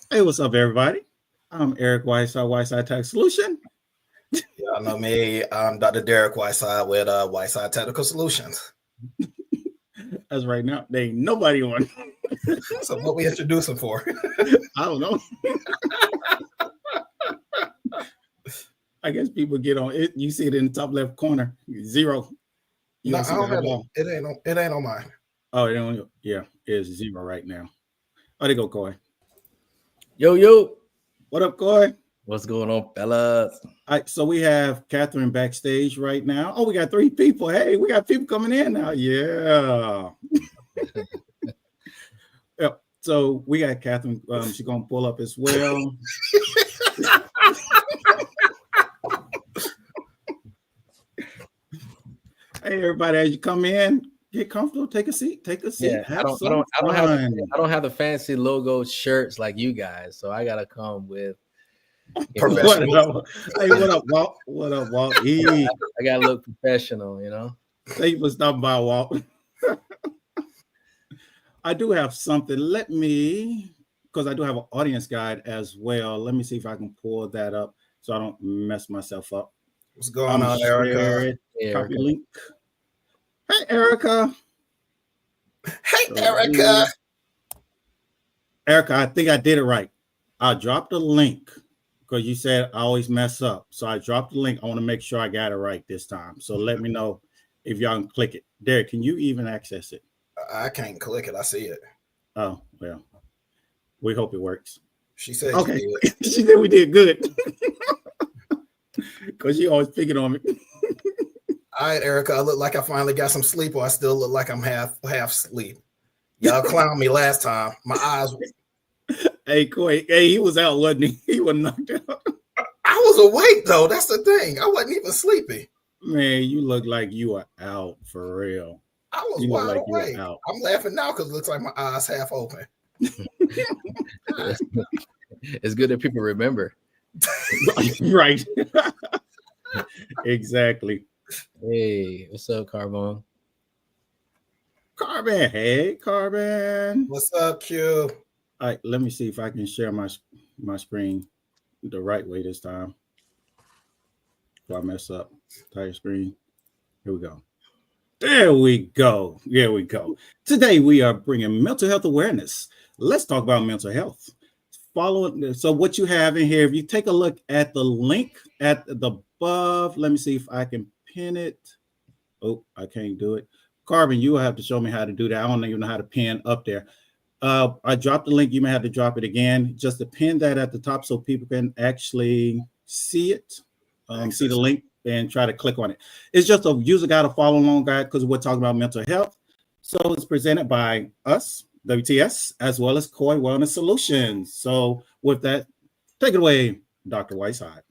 Hey, what's up, everybody? I'm Eric Whiteside, Whiteside Tax Solution. Y'all know me. I'm Dr. Derek Whiteside with Whiteside Technical Solutions. As right now, there ain't nobody on. So what we introducing for? I don't know. I guess people get on it. You see it in the top left corner, 0. You No, don't I see the don't have eyeball. it. It ain't on mine. Oh, it don't, yeah, it's 0 right now. Oh, there go Coy. Yo. What up, Coy? What's going on, fellas? All right, so we have Catherine backstage right now. Oh, we got 3 people. Hey, we got people coming in now. Yeah. Yep. So we got Catherine. She's gonna pull up as well. Hey, everybody, as you come in, get comfortable, take a seat, Yeah, have some I fun. don't have the fancy logo shirts like you guys, so I gotta come with What up? Hey, what up, Walt? What up, Walt? I gotta look professional, Thank you for stopping by, Walt. I do have something. Let me, because I do have an audience guide as well. Let me see if I can pull that up so I don't mess myself up. What's going on, Erica? Copy link. Hey, Erica. Hey, Erica. Erica, I think I did it right. I dropped the link because you said I always mess up. So I dropped the link. I want to make sure I got it right this time. So let me know if y'all can click it. Derek, can you even access it? I can't click it. I see it. Oh, well, we hope it works. She said okay. She said we did good. Because she always picking on me. All right, Erica, I look like I finally got some sleep, or I still look like I'm half asleep. Y'all clowned me last time. My eyes. Hey, Coy. Hey, he was out, wasn't he? He was knocked out. I was awake, though. That's the thing. I wasn't even sleepy. Man, you look like you are out for real. I was wide awake. I'm laughing now because it looks like my eyes half open. It's good that people remember. Right. Exactly. Hey, what's up, Carbon? Carbon. Hey, Carbon. What's up, Q? All right, let me see if I can share my screen the right way this time. If I mess up, entire screen. Here we go. There we go. There we go. Today we are bringing mental health awareness. Let's talk about mental health. So what you have in here, if you take a look at the link at the above, let me see if I can pin it. Oh, I can't do it. Carbon, you will have to show me how to do that. I don't even know how to pin up there. I dropped the link. You may have to drop it again just to pin that at the top so people can actually see it, see the link and try to click on it. It's just a user guide, a follow along guide because we're talking about mental health. So it's presented by us, WTS, as well as Coy Wellness Solutions. So with that, take it away, Dr. Whiteside.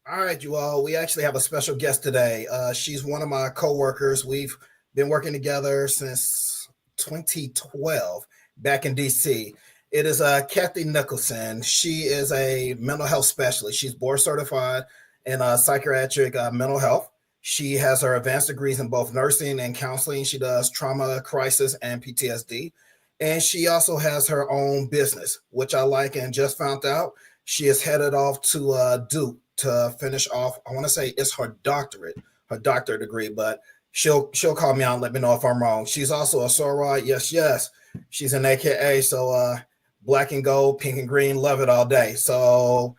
All right, you all. We actually have a special guest today. She's one of my coworkers. We've been working together since 2012 back in DC. It is Kathy Nicholson. She is a mental health specialist. She's board certified in psychiatric mental health. She has her advanced degrees in both nursing and counseling. She does trauma, crisis, and PTSD. And she also has her own business, which I like and just found out. She is headed off to Duke to finish off. I want to say it's her doctorate degree, but she'll call me out and let me know if I'm wrong. She's also a sororite. Yes. She's an AKA. So black and gold, pink and green, love it all day. So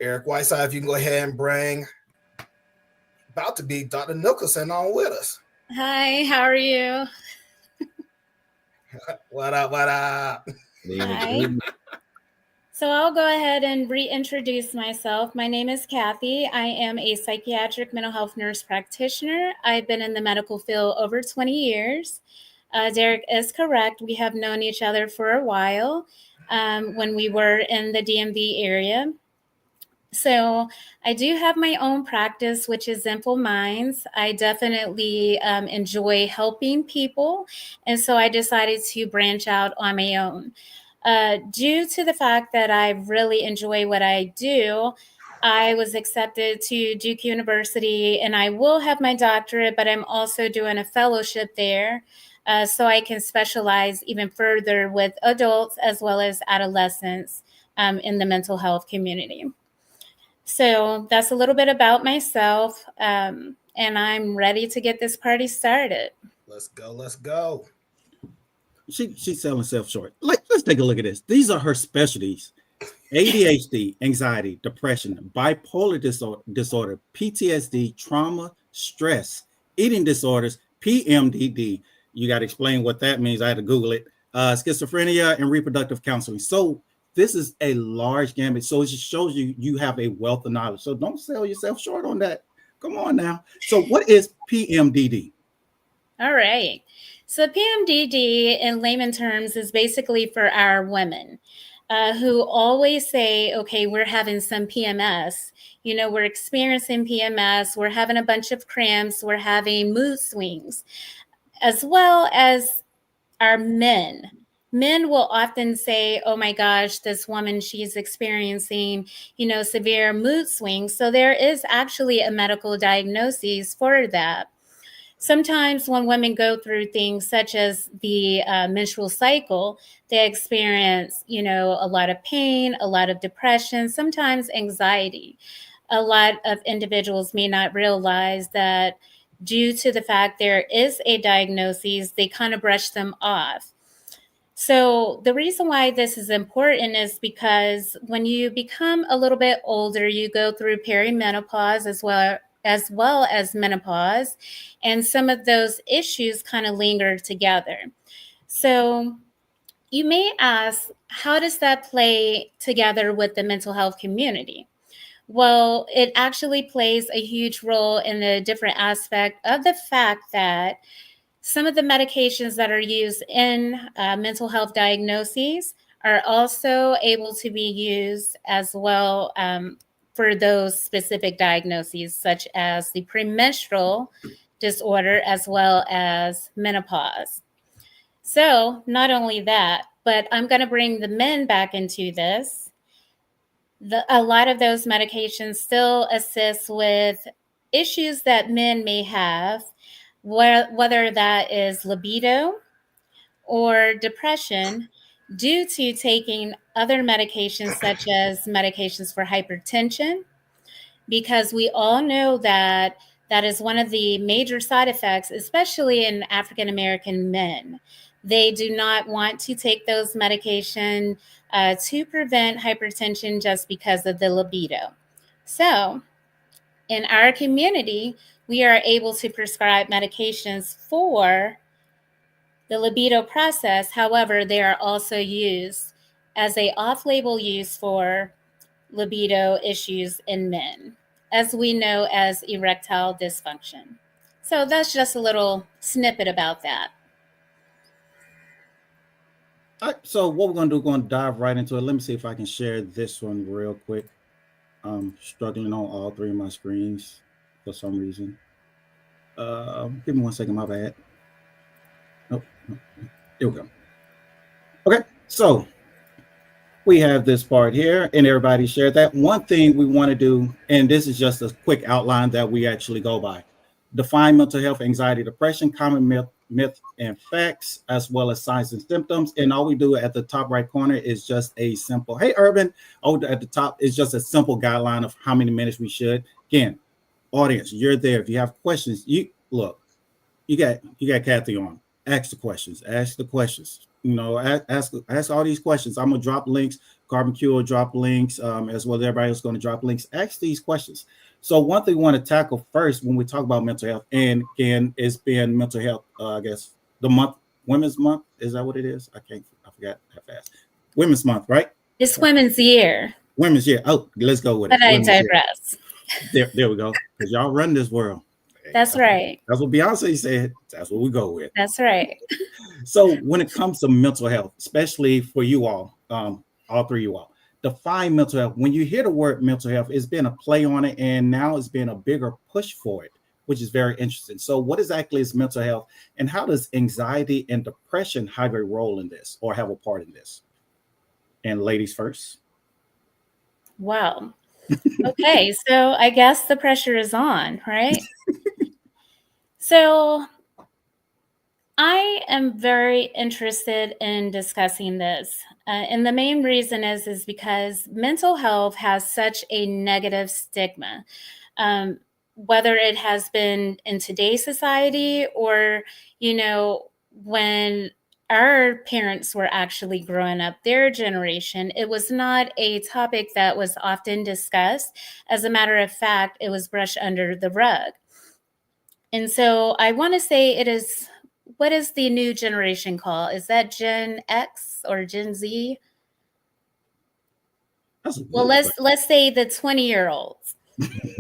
Eric Whiteside, if you can go ahead and bring about to be Dr. Nicholson on with us. Hi, how are you? What up? Hi. So I'll go ahead and reintroduce myself. My name is Kathy. I am a psychiatric mental health nurse practitioner. I've been in the medical field over 20 years. Derek is correct. We have known each other for a while when we were in the DMV area. So I do have my own practice, which is Zenful Minds. I definitely enjoy helping people. And so I decided to branch out on my own. Due to the fact that I really enjoy what I do, I was accepted to Duke University and I will have my doctorate, but I'm also doing a fellowship there so I can specialize even further with adults as well as adolescents. in the mental health community. So that's a little bit about myself, and I'm ready to get this party started. Let's go. Let's go. She's selling herself short. Let's take a look at this. These are her specialties: ADHD, anxiety, depression, bipolar disorder, PTSD, trauma, stress, eating disorders, PMDD. You got to explain what that means. I had to Google it. Schizophrenia and reproductive counseling. So this is a large gamut. So it just shows you have a wealth of knowledge. So don't sell yourself short on that. Come on now. So what is PMDD? All right. So PMDD in layman terms is basically for our women who always say, okay, we're having some PMS. You know, we're experiencing PMS. We're having a bunch of cramps. We're having mood swings, as well as our men. Men will often say, oh my gosh, this woman, she's experiencing, severe mood swings. So there is actually a medical diagnosis for that. Sometimes when women go through things such as the menstrual cycle, they experience, a lot of pain, a lot of depression, sometimes anxiety. A lot of individuals may not realize that due to the fact there is a diagnosis, they kind of brush them off. So the reason why this is important is because when you become a little bit older, you go through perimenopause as well as menopause, and some of those issues kind of linger together. So you may ask, how does that play together with the mental health community? Well, it actually plays a huge role in the different aspect of the fact that some of the medications that are used in mental health diagnoses are also able to be used as well for those specific diagnoses, such as the premenstrual disorder as well as menopause. So not only that, but I'm going to bring the men back into this. A lot of those medications still assist with issues that men may have, whether that is libido or depression, due to taking other medications such as medications for hypertension, because we all know that that is one of the major side effects, especially in African American men. They do not want to take those medications to prevent hypertension just because of the libido. So in our community, we are able to prescribe medications for the libido process. However, they are also used as a off-label use for libido issues in men, as we know as erectile dysfunction. So that's just a little snippet about that. All right, so what we're going to do, we're going to dive right into it. Let me see if I can share this one real quick. I'm struggling on all three of my screens for some reason. Give me 1 second, my bad. Oh, here we go. Okay, so we have this part here, and everybody shared that. One thing we want to do, and this is just a quick outline that we actually go by: define mental health, anxiety, depression, common myth and facts, as well as signs and symptoms. And all we do at the top right corner is just a simple, hey, Urban. Oh, at the top is just a simple guideline of how many minutes we should. Again, audience, you're there. If you have questions, you got Kathy on. Ask the questions. Ask all these questions. I'm gonna drop links. Carbon Q will drop links, as well as everybody else going to drop links. Ask these questions. So one thing we want to tackle first when we talk about mental health, and again, it's been mental health, I guess the month, Women's Month. Is that what it is? I forgot that fast. Women's Month, right? It's Women's Year. Women's Year. Oh, let's go with it. But I digress. There we go. Because y'all run this world. That's right. That's what Beyonce said. That's what we go with. That's right. So when it comes to mental health, especially for you all three of you all, define mental health. When you hear the word mental health, it's been a play on it, and now it's been a bigger push for it, which is very interesting. So what exactly is mental health, and how does anxiety and depression have a role in this or have a part in this? And ladies first. Wow. Okay, so I guess the pressure is on, right? So I am very interested in discussing this. And the main reason is because mental health has such a negative stigma. Whether it has been in today's society or, when our parents were actually growing up, their generation, it was not a topic that was often discussed. As a matter of fact, it was brushed under the rug. And so I want to say it is, what is the new generation called? Is that Gen X or Gen Z? Well, let's say the 20-year-olds.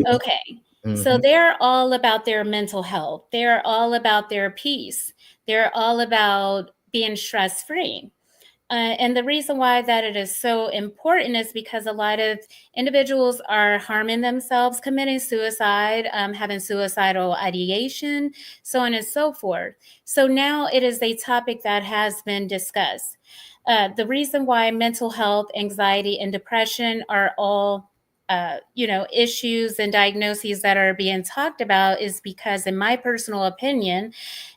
Okay. So they're all about their mental health. They're all about their peace. They're all about being stress-free. And the reason why that it is so important is because a lot of individuals are harming themselves, committing suicide, having suicidal ideation, so on and so forth. So now it is a topic that has been discussed. The reason why mental health, anxiety, and depression are all issues and diagnoses that are being talked about is because, in my personal opinion,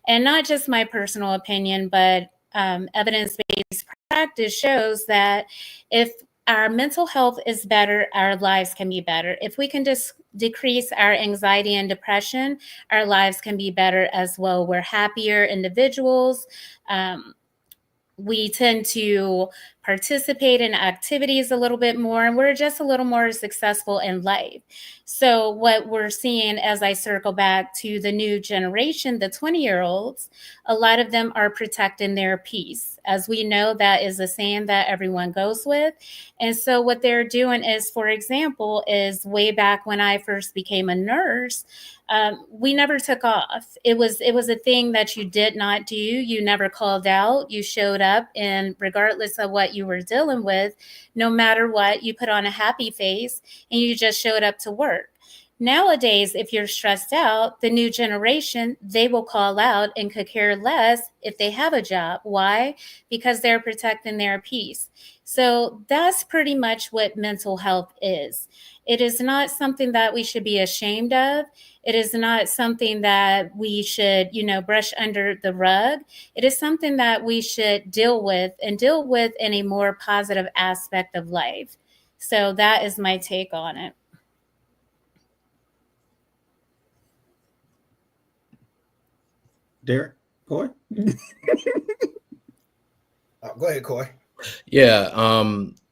and not just my personal opinion, but evidence-based practice shows that if our mental health is better, our lives can be better. If we can just decrease our anxiety and depression, our lives can be better as well. We're happier individuals. We tend to participate in activities a little bit more, and we're just a little more successful in life. So what we're seeing, as I circle back to the new generation, the 20-year-olds, a lot of them are protecting their peace. As we know, that is a saying that everyone goes with. And so what they're doing is, for example, is way back when I first became a nurse, we never took off. It was a thing that you did not do. You never called out. You showed up, and regardless of what you were dealing with, no matter what, you put on a happy face and you just showed up to work. Nowadays, if you're stressed out, the new generation, they will call out and could care less if they have a job. Why? Because they're protecting their peace. So that's pretty much what mental health is. It is not something that we should be ashamed of. It is not something that we should, brush under the rug. It is something that we should deal with in a more positive aspect of life. So that is my take on it. Derek, Coy? Go ahead, Coy. Yeah,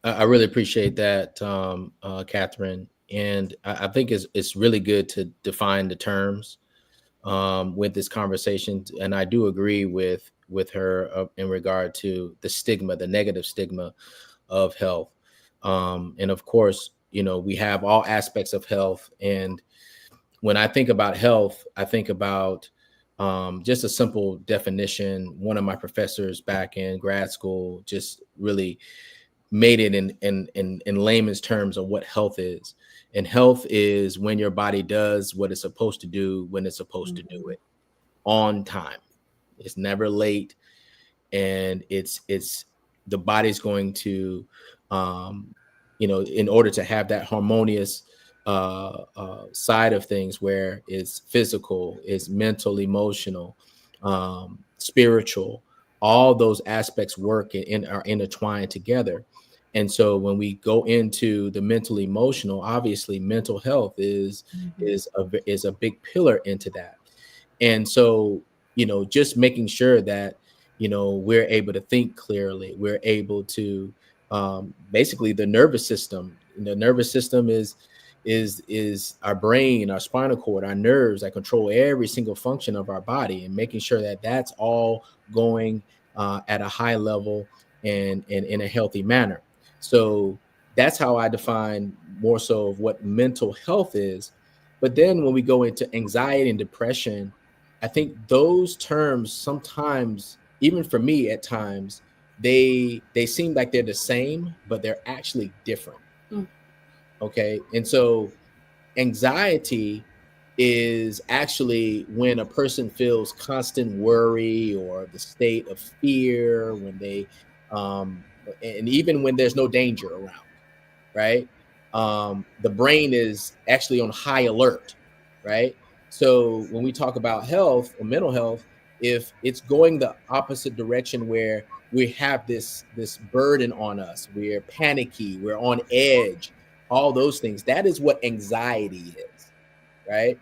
I really appreciate that, Catherine. And I think it's really good to define the terms with this conversation. And I do agree with her in regard to the stigma, the negative stigma of health. And of course, we have all aspects of health. And when I think about health, I think about just a simple definition. One of my professors back in grad school just really made it in layman's terms of what health is. And health is when your body does what it's supposed to do when it's supposed to do it on time. It's never late, and it's the body's going to in order to have that harmonious side of things, where it's physical, it's mental, emotional, spiritual, all those aspects work and are intertwined together. And so when we go into the mental emotional, obviously mental health is a big pillar into that. And so just making sure that we're able to think clearly, we're able to basically the nervous system. The nervous system is our brain, our spinal cord, our nerves that control every single function of our body, and making sure that that's all going at a high level and in a healthy manner. So that's how I define more so of what mental health is. But then when we go into anxiety and depression, I think those terms sometimes, even for me at times, they seem like they're the same, but they're actually different. Okay. And so anxiety is actually when a person feels constant worry or the state of fear, when they and even when there's no danger around, right? The brain is actually on high alert, right? So when we talk about health or mental health, if it's going the opposite direction where we have this burden on us, we're panicky, we're on edge, all those things, that is what anxiety is, right?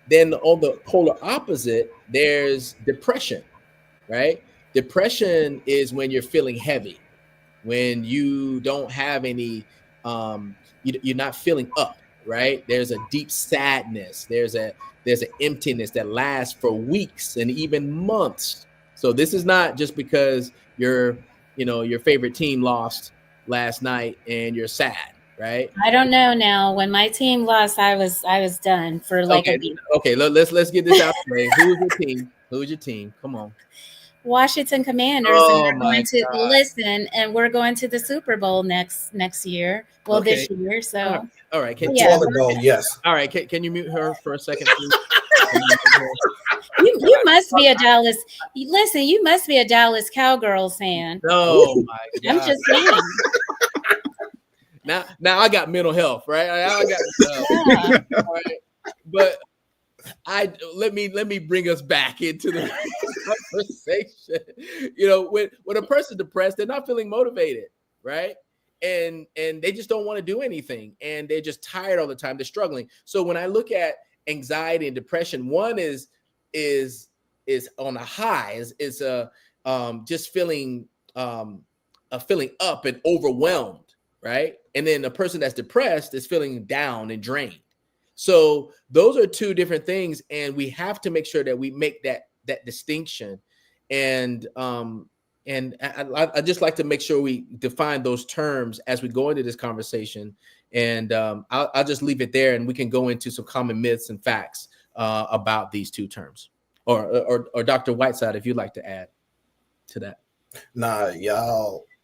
Then on the polar opposite, there's depression, right? Depression is when you're feeling heavy, when you don't have any, you're not feeling up, right? There's a deep sadness. There's an emptiness that lasts for weeks and even months. So this is not just because your favorite team lost last night and you're sad, right? I don't know now. When my team lost, I was done for like a week. Okay. Let's get this out of the way. Who's your team? Who's your team? Come on. Washington Commanders, and we're going to listen, and we're going to the Super Bowl next year. Well, this year. So all right. Yes. All right. Can you mute her for a second, please? You must be a Dallas. Listen, you must be a Dallas Cowgirls fan. Oh my God! I'm just saying. Now I got mental health, right? I got all right, but let me bring us back into the conversation. When a person's depressed, they're not feeling motivated, right? And they just don't want to do anything, and they're just tired all the time. They're struggling. So when I look at anxiety and depression, one is on a high, is just feeling feeling up and overwhelmed, right? And then a person that's depressed is feeling down and drained. So those are two different things, and we have to make sure that we make that distinction. And I just like to make sure we define those terms as we go into this conversation. And I'll just leave it there, and we can go into some common myths and facts about these two terms. Or Dr. Whiteside, if you'd like to add to that. Nah,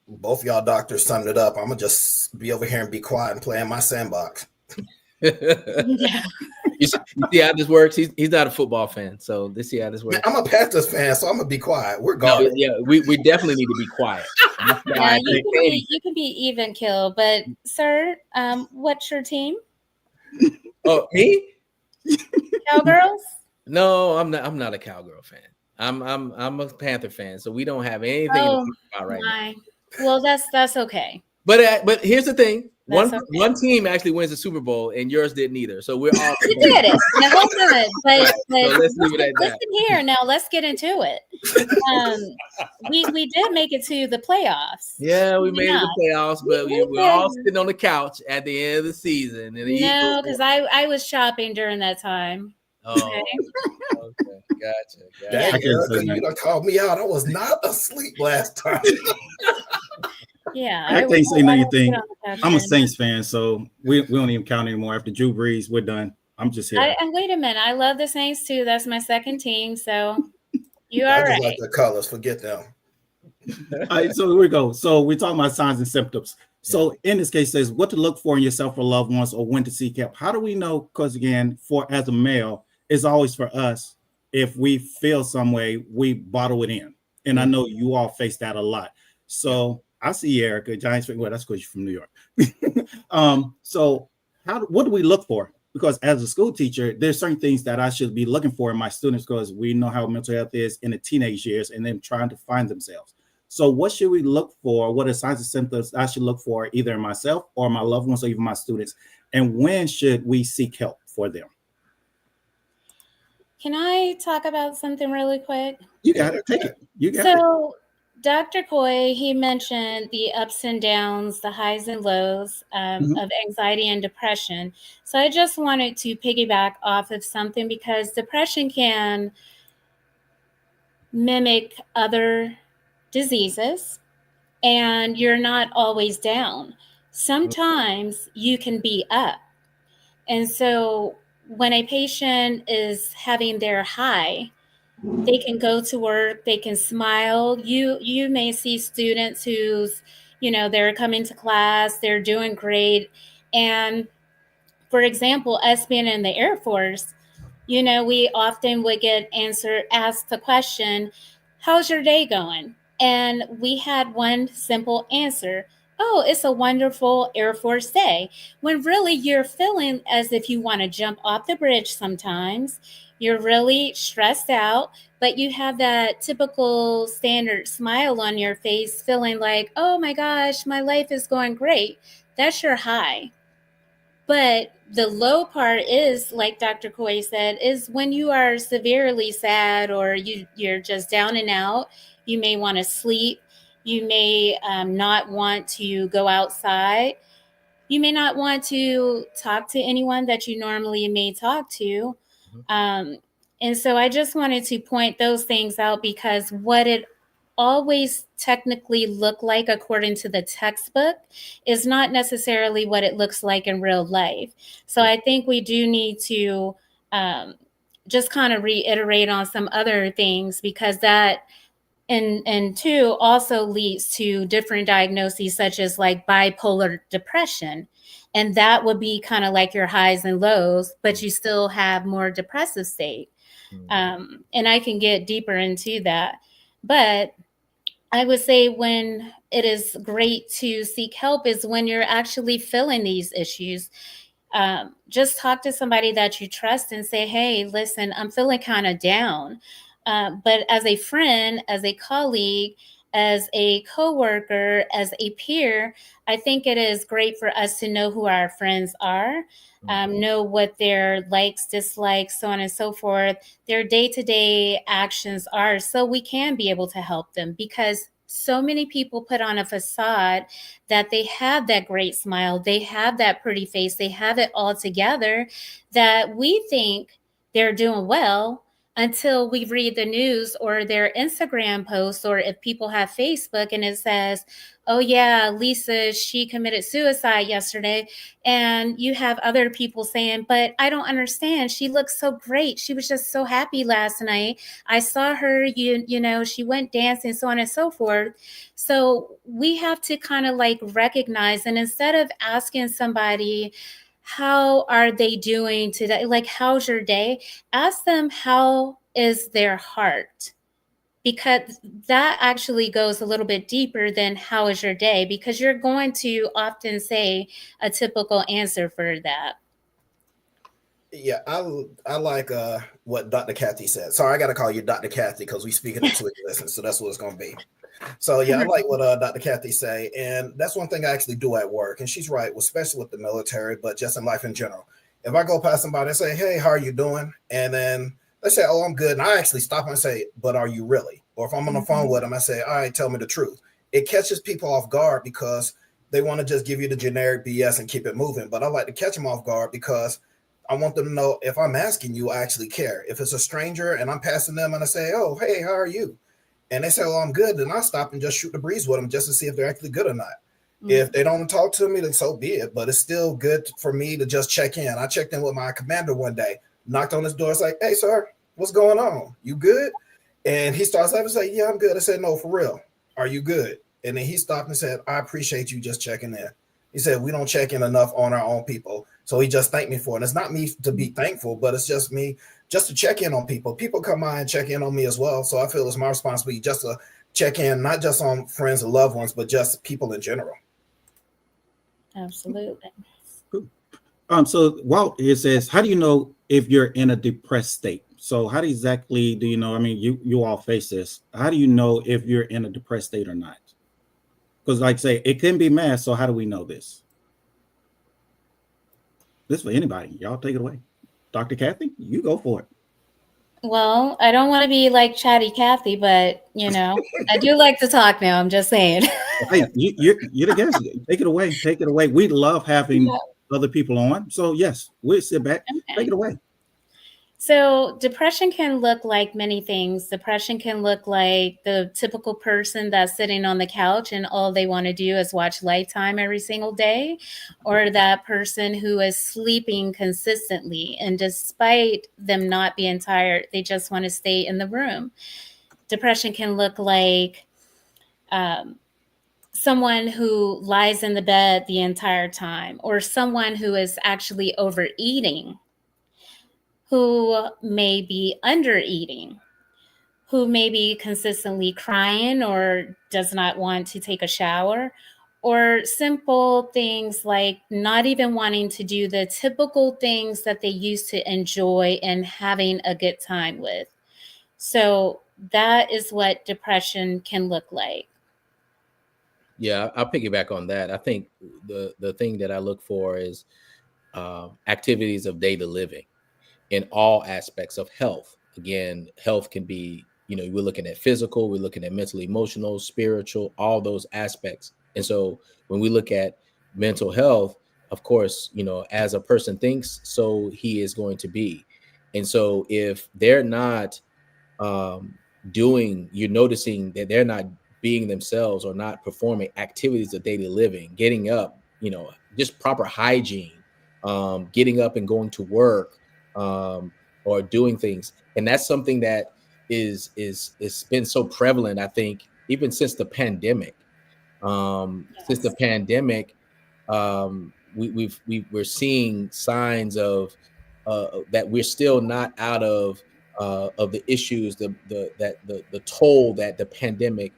both y'all doctors summed it up. I'm gonna just be over here and be quiet and play in my sandbox. Yeah. You see how this works? He's not a football fan, so this see how this works. I'm a Panthers fan, so I'm gonna be quiet. We're gone. We definitely need to be quiet. Yeah, you can be even kill, but sir, what's your team? Oh, me? Cowgirls? No, I'm not a Cowgirl fan. I'm a Panther fan, so we don't have anything to talk about right now. Well, that's okay. But here's the thing. One team actually wins the Super Bowl, and yours didn't either. So we're all. You did it. Now hold on, but so let's leave it at that. Listen here. Now let's get into it. We did make it to the playoffs. Yeah, we made it to the playoffs, but we're all sitting on the couch at the end of the season. And no, because I was shopping during that time. Oh, okay. Gotcha. Dang, Erica, you done called me out. I was not asleep last time. Yeah, I can't say anything. I'm a Saints fan, so we don't even count anymore. After Drew Brees, we're done. I'm just here. And wait a minute, I love the Saints too. That's my second team, so you I are right. like the colors. Forget them. All right, so here we go. So we're talking about signs and symptoms. So in this case, it says what to look for in yourself or loved ones, or when to seek help. How do we know? Because again, as a male, it's always for us. If we feel some way, we bottle it in, and I know you all face that a lot. So. I see Erica, Giants fan. Well, that's because you're from New York. So what do we look for? Because as a school teacher, there's certain things that I should be looking for in my students, because we know how mental health is in the teenage years and them trying to find themselves. So what should we look for? What are signs and symptoms I should look for either in myself or my loved ones or even my students? And when should we seek help for them? Can I talk about something really quick? You got it. Take it. You got it. So Dr. Coy, he mentioned the ups and downs, the highs and lows of anxiety and depression. So I just wanted to piggyback off of something, because depression can mimic other diseases, and you're not always down. Sometimes you can be up. And so when a patient is having their high, they can go to work, they can smile. You may see students who's, they're coming to class, they're doing great. And for example, us being in the Air Force, we often would get asked the question, how's your day going? And we had one simple answer: oh, it's a wonderful Air Force day, when really you're feeling as if you want to jump off the bridge sometimes. You're really stressed out, but you have that typical standard smile on your face, feeling like, oh my gosh, my life is going great. That's your high. But the low part is, like Dr. Coy said, is when you are severely sad or you're just down and out. You may want to sleep. You may not want to go outside. You may not want to talk to anyone that you normally may talk to. Um, and so I just wanted to point those things out, because what it always technically look like according to the textbook is not necessarily what it looks like in real life. So I think we do need to um, just kind of reiterate on some other things, because that and two also leads to different diagnoses such as like bipolar depression, and that would be kind of like your highs and lows, but you still have more depressive state. And I can get deeper into that, but I would say when it is great to seek help is when you're actually feeling these issues. Just talk to somebody that you trust and say, hey, listen, I'm feeling kind of down. But as a friend, as a colleague, as a coworker, as a peer, I think it is great for us to know who our friends are, know what their likes, dislikes, so on and so forth, their day-to-day actions are, so we can be able to help them. Because so many people put on a facade that they have that great smile, they have that pretty face, they have it all together, that we think they're doing well until we read the news or their Instagram posts, or if people have Facebook and it says, oh yeah, Lisa, she committed suicide yesterday. And you have other people saying, but I don't understand. She looks so great. She was just so happy last night. I saw her, you know, she went dancing, so on and so forth. So we have to kind of like recognize, and instead of asking somebody, how are they doing today? Like, how's your day? Ask them, how is their heart? Because that actually goes a little bit deeper than how is your day, because you're going to often say a typical answer for that. Yeah, I like what Dr. Kathy said. Sorry, I got to call you Dr. Kathy because we speaking into existence, so that's what it's going to be. So yeah, I like what Dr. Kathy say, and that's one thing I actually do at work. And she's right, especially with the military, but just in life in general. If I go past somebody and say, "Hey, how are you doing?" and then they say, "Oh, I'm good," and I actually stop and say, "But are you really?" Or if I'm on the phone with them, I say, "All right, tell me the truth." It catches people off guard because they want to just give you the generic BS and keep it moving. But I like to catch them off guard because I want them to know if I'm asking you, I actually care. If it's a stranger and I'm passing them and I say, "Oh, hey, how are you?" and they say, "Oh, I'm good," then I stop and just shoot the breeze with them just to see if they're actually good or not. If they don't talk to me, then so be it. But it's still good for me to just check in. I checked in with my commander one day, knocked on his door. It's like, "Hey, sir, what's going on? You good?" And he starts laughing and say, "Yeah, I'm good." I said, "No, for real. Are you good?" And then he stopped and said, "I appreciate you just checking in." He said, "We don't check in enough on our own people." So he just thanked me for it. And it's not me to be thankful, but it's just me just to check in on people. People come by and check in on me as well. So I feel it's my responsibility just to check in, not just on friends and loved ones, but just people in general. Absolutely. So Walt here says, how do you know if you're in a depressed state? So how exactly do you know? I mean, you all face this. How do you know if you're in a depressed state or not? Because like I say, it can be masked. So how do we know this? This is for anybody. Y'all take it away. Dr. Kathy, you go for it. Well, I don't want to be like chatty Kathy, but you know, I do like to talk now. I'm just saying. Hey, you're the guest. Take it away. Take it away. We love having other people on. So yes, we'll sit back. Okay. Take it away. So depression can look like many things. Depression can look like the typical person that's sitting on the couch and all they want to do is watch Lifetime every single day, or that person who is sleeping consistently, and despite them not being tired, they just want to stay in the room. Depression can look like someone who lies in the bed the entire time, or someone who is actually overeating, who may be under eating, who may be consistently crying or does not want to take a shower, or simple things like not even wanting to do the typical things that they used to enjoy and having a good time with. So that is what depression can look like. Yeah, I'll piggyback on that. I think the thing that I look for is activities of daily living in all aspects of health. Again, health can be, we're looking at physical, we're looking at mental, emotional, spiritual, all those aspects. And so when we look at mental health, of course, as a person thinks, so he is going to be. And so if they're not um, you're noticing that they're not being themselves or not performing activities of daily living, getting up, just proper hygiene, getting up and going to work, or doing things. And that's something that is been so prevalent, I think, even since the pandemic. Since the Yes. pandemic, we're seeing signs of that we're still not out of the issues, the toll that the pandemic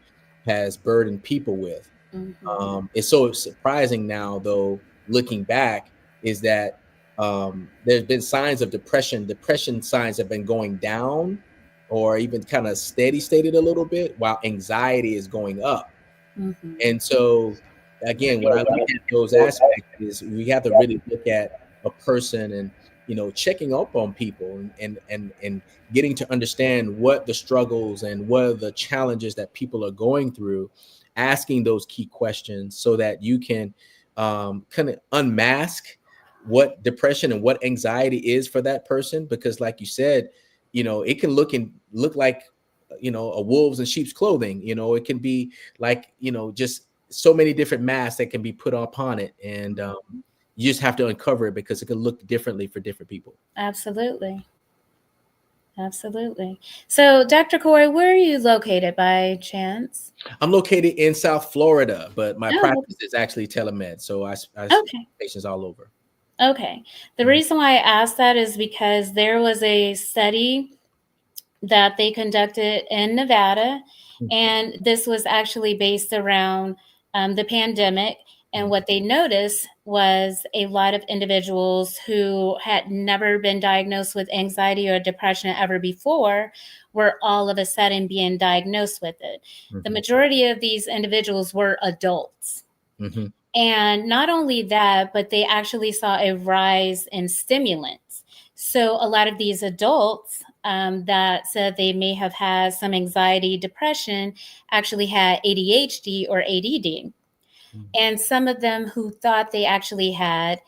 has burdened people with. Mm-hmm. It's so surprising now, though, looking back, is that there's been signs of depression. Depression signs have been going down, or even kind of steady stated a little bit, while anxiety is going up. Mm-hmm. And so, again, when I look at those aspects, is we have to really look at a person and checking up on people and getting to understand what the struggles and what are the challenges that people are going through, asking those key questions so that you can kind of unmask what depression and what anxiety is for that person. Because, like you said, it can look like a wolves in sheep's clothing. It can be like just so many different masks that can be put upon it, and you just have to uncover it because it can look differently for different people. Absolutely. Absolutely. So, Dr. Corey, where are you located by chance? I'm located in South Florida, but my Oh, practice is actually telemed, so I okay. patients all over. Okay. The reason why I asked that is because there was a study that they conducted in Nevada, and this was actually based around the pandemic. And what they noticed was a lot of individuals who had never been diagnosed with anxiety or depression ever before were all of a sudden being diagnosed with it. The majority of these individuals were adults. Mm-hmm. And not only that, but they actually saw a rise in stimulants. So a lot of these adults that said they may have had some anxiety, depression, actually had ADHD or ADD. And some of them who thought they actually had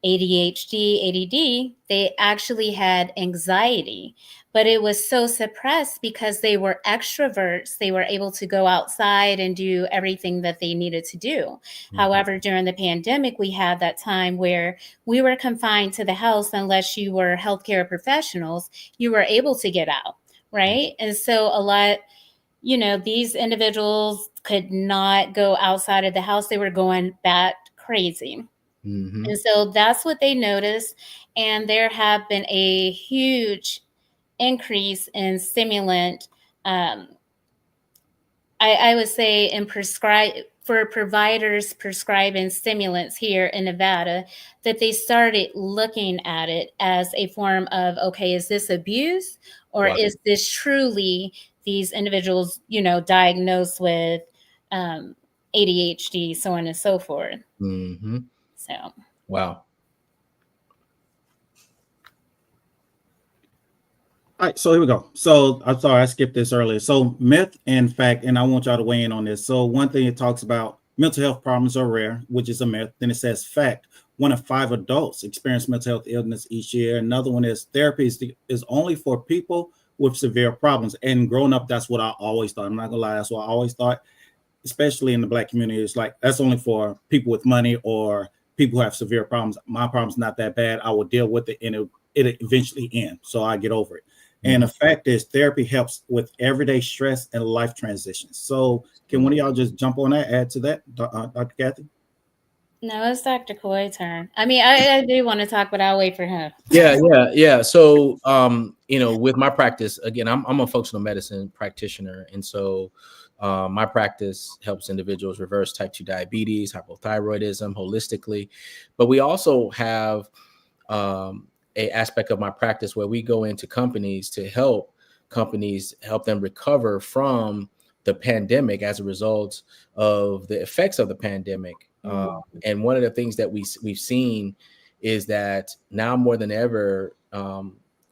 ADHD, ADD, they actually had anxiety, but it was so suppressed because they were extroverts. They were able to go outside and do everything that they needed to do. Mm-hmm. However, during the pandemic, we had that time where we were confined to the house unless you were healthcare professionals, you were able to get out, right? Mm-hmm. And so a lot, these individuals could not go outside of the house. They were going bat crazy. Mm-hmm. And so that's what they noticed. And there have been a huge increase in stimulant. I would say for providers prescribing stimulants here in Nevada, that they started looking at it as a form of, okay, is this abuse, or is this truly these individuals, diagnosed with ADHD, so on and so forth. Mm-hmm. So, wow. All right, so here we go. So I'm sorry, I skipped this earlier. So myth and fact, and I want y'all to weigh in on this. So one thing it talks about mental health problems are rare, which is a myth. Then it says fact, 1 in 5 adults experience mental health illness each year. Another one is therapy is only for people with severe problems. And growing up, that's what I always thought. I'm not gonna lie, that's what I always thought, especially in the Black community. It's like, that's only for people with money or people who have severe problems. My problem's not that bad. I will deal with it and it eventually end. So I get over it. And the fact is, therapy helps with everyday stress and life transitions. So can one of y'all just jump on that, add to that, Dr. Kathy? No, it's Dr. Coy's turn. I mean, I do want to talk, but I'll wait for him. Yeah. So, with my practice, again, I'm a functional medicine practitioner. And so, My practice helps individuals reverse type 2 diabetes, hypothyroidism holistically. But we also have a aspect of my practice where we go into companies to help them recover from the pandemic as a result of the effects of the pandemic. And one of the things that we've seen is that now more than ever,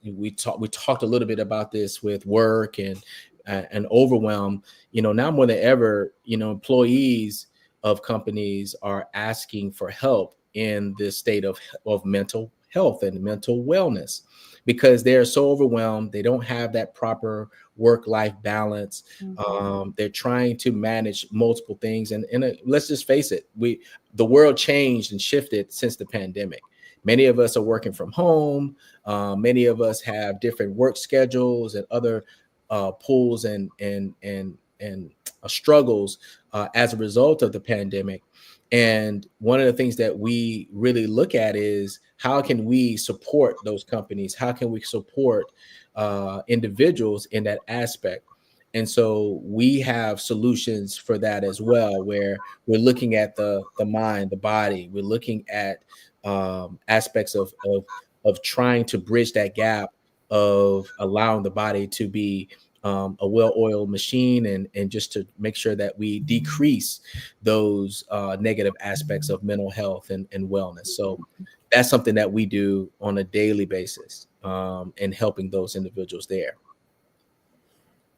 we talked a little bit about this with work and overwhelm. Now more than ever, employees of companies are asking for help in this state of mental health and mental wellness, because they're so overwhelmed. They don't have that proper work-life balance. They're trying to manage multiple things. And let's just face it, the world changed and shifted since the pandemic. Many of us are working from home. Many of us have different work schedules and other pulls and struggles as a result of the pandemic. And one of the things that we really look at is how can we support those companies? How can we support individuals in that aspect? And so we have solutions for that as well, where we're looking at the mind, the body. We're looking at aspects of trying to bridge that gap of allowing the body to be a well-oiled machine, and just to make sure that we decrease those negative aspects of mental health and wellness. So that's something that we do on a daily basis, and helping those individuals there.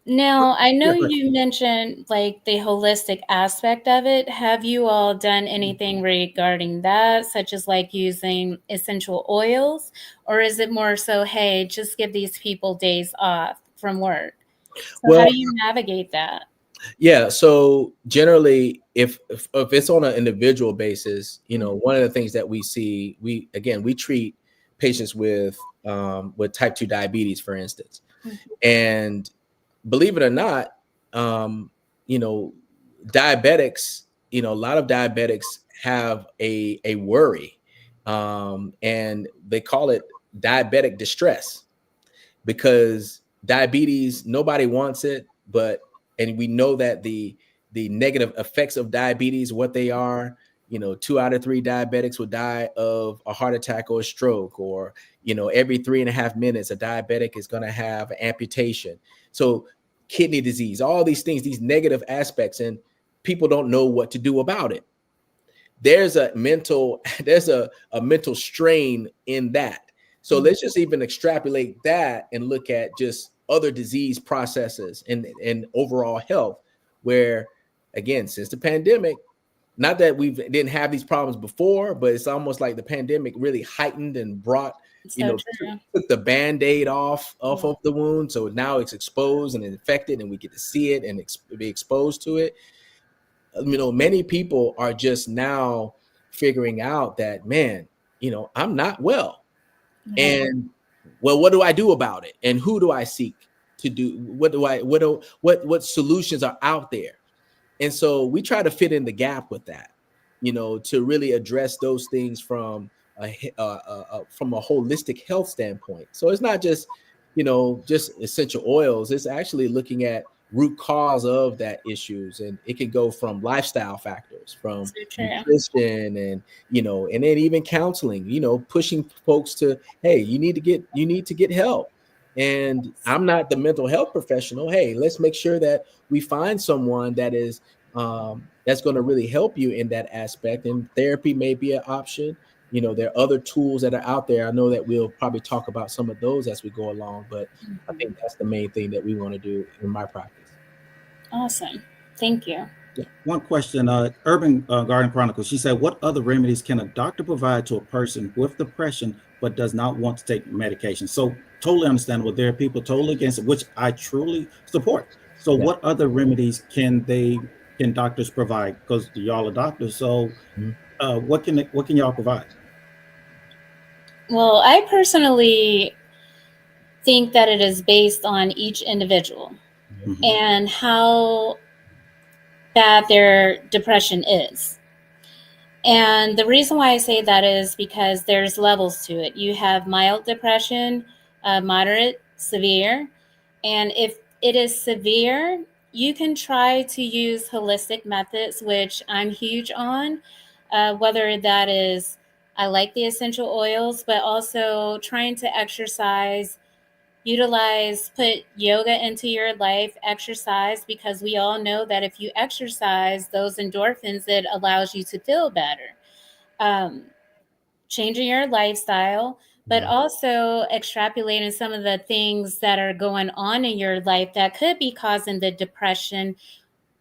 Now, I know you mentioned like the holistic aspect of it. Have you all done anything regarding that, such as like using essential oils, or is it more so, hey, just give these people days off from work? So how do you navigate that? Yeah. So generally, if it's on an individual basis, one of the things that we see, we treat patients with type 2 diabetes, for instance. And believe it or not, diabetics, a lot of diabetics have a worry, and they call it diabetic distress, because diabetes, nobody wants it, and we know that the negative effects of diabetes, what they are, 2 out of 3 diabetics will die of a heart attack or a stroke, or, every 3.5 minutes, a diabetic is going to have an amputation. So kidney disease, all these things, these negative aspects, and people don't know what to do about it. There's a mental strain in that. So let's just even extrapolate that and look at just other disease processes and overall health, where, again, since the pandemic, not that we didn't have these problems before, but it's almost like the pandemic really heightened and brought, took the Band-Aid off of the wound. So now it's exposed and infected, and we get to see it and be exposed to it. Many people are just now figuring out that, man, I'm not well. And well, what do I do about it? And who do I seek to do? What solutions are out there? And so we try to fit in the gap with that, to really address those things from a holistic health standpoint. So it's not just, just essential oils. It's actually looking at root cause of that issues, and it can go from lifestyle factors, from nutrition, and and then even counseling, pushing folks to, hey, you need to get help. And I'm not the mental health professional. Hey, let's make sure that we find someone that is that's going to really help you in that aspect. And therapy may be an option. There are other tools that are out there. I know that we'll probably talk about some of those as we go along, but I think that's the main thing that we want to do in my practice. Awesome. Thank you. Yeah. One question, Urban Garden Chronicles, she said, what other remedies can a doctor provide to a person with depression but does not want to take medication? So totally understandable. There are people totally against it, which I truly support. So what other remedies can doctors provide? Because y'all are doctors. So what can y'all provide? Well, I personally think that it is based on each individual and how bad their depression is. And the reason why I say that is because there's levels to it. You have mild depression, moderate, severe. And if it is severe, you can try to use holistic methods, which I'm huge on, whether that is, I like the essential oils, but also trying to exercise, utilize, put yoga into your life, exercise, because we all know that if you exercise, those endorphins, it allows you to feel better. Um, Changing your lifestyle, but also extrapolating some of the things that are going on in your life that could be causing the depression.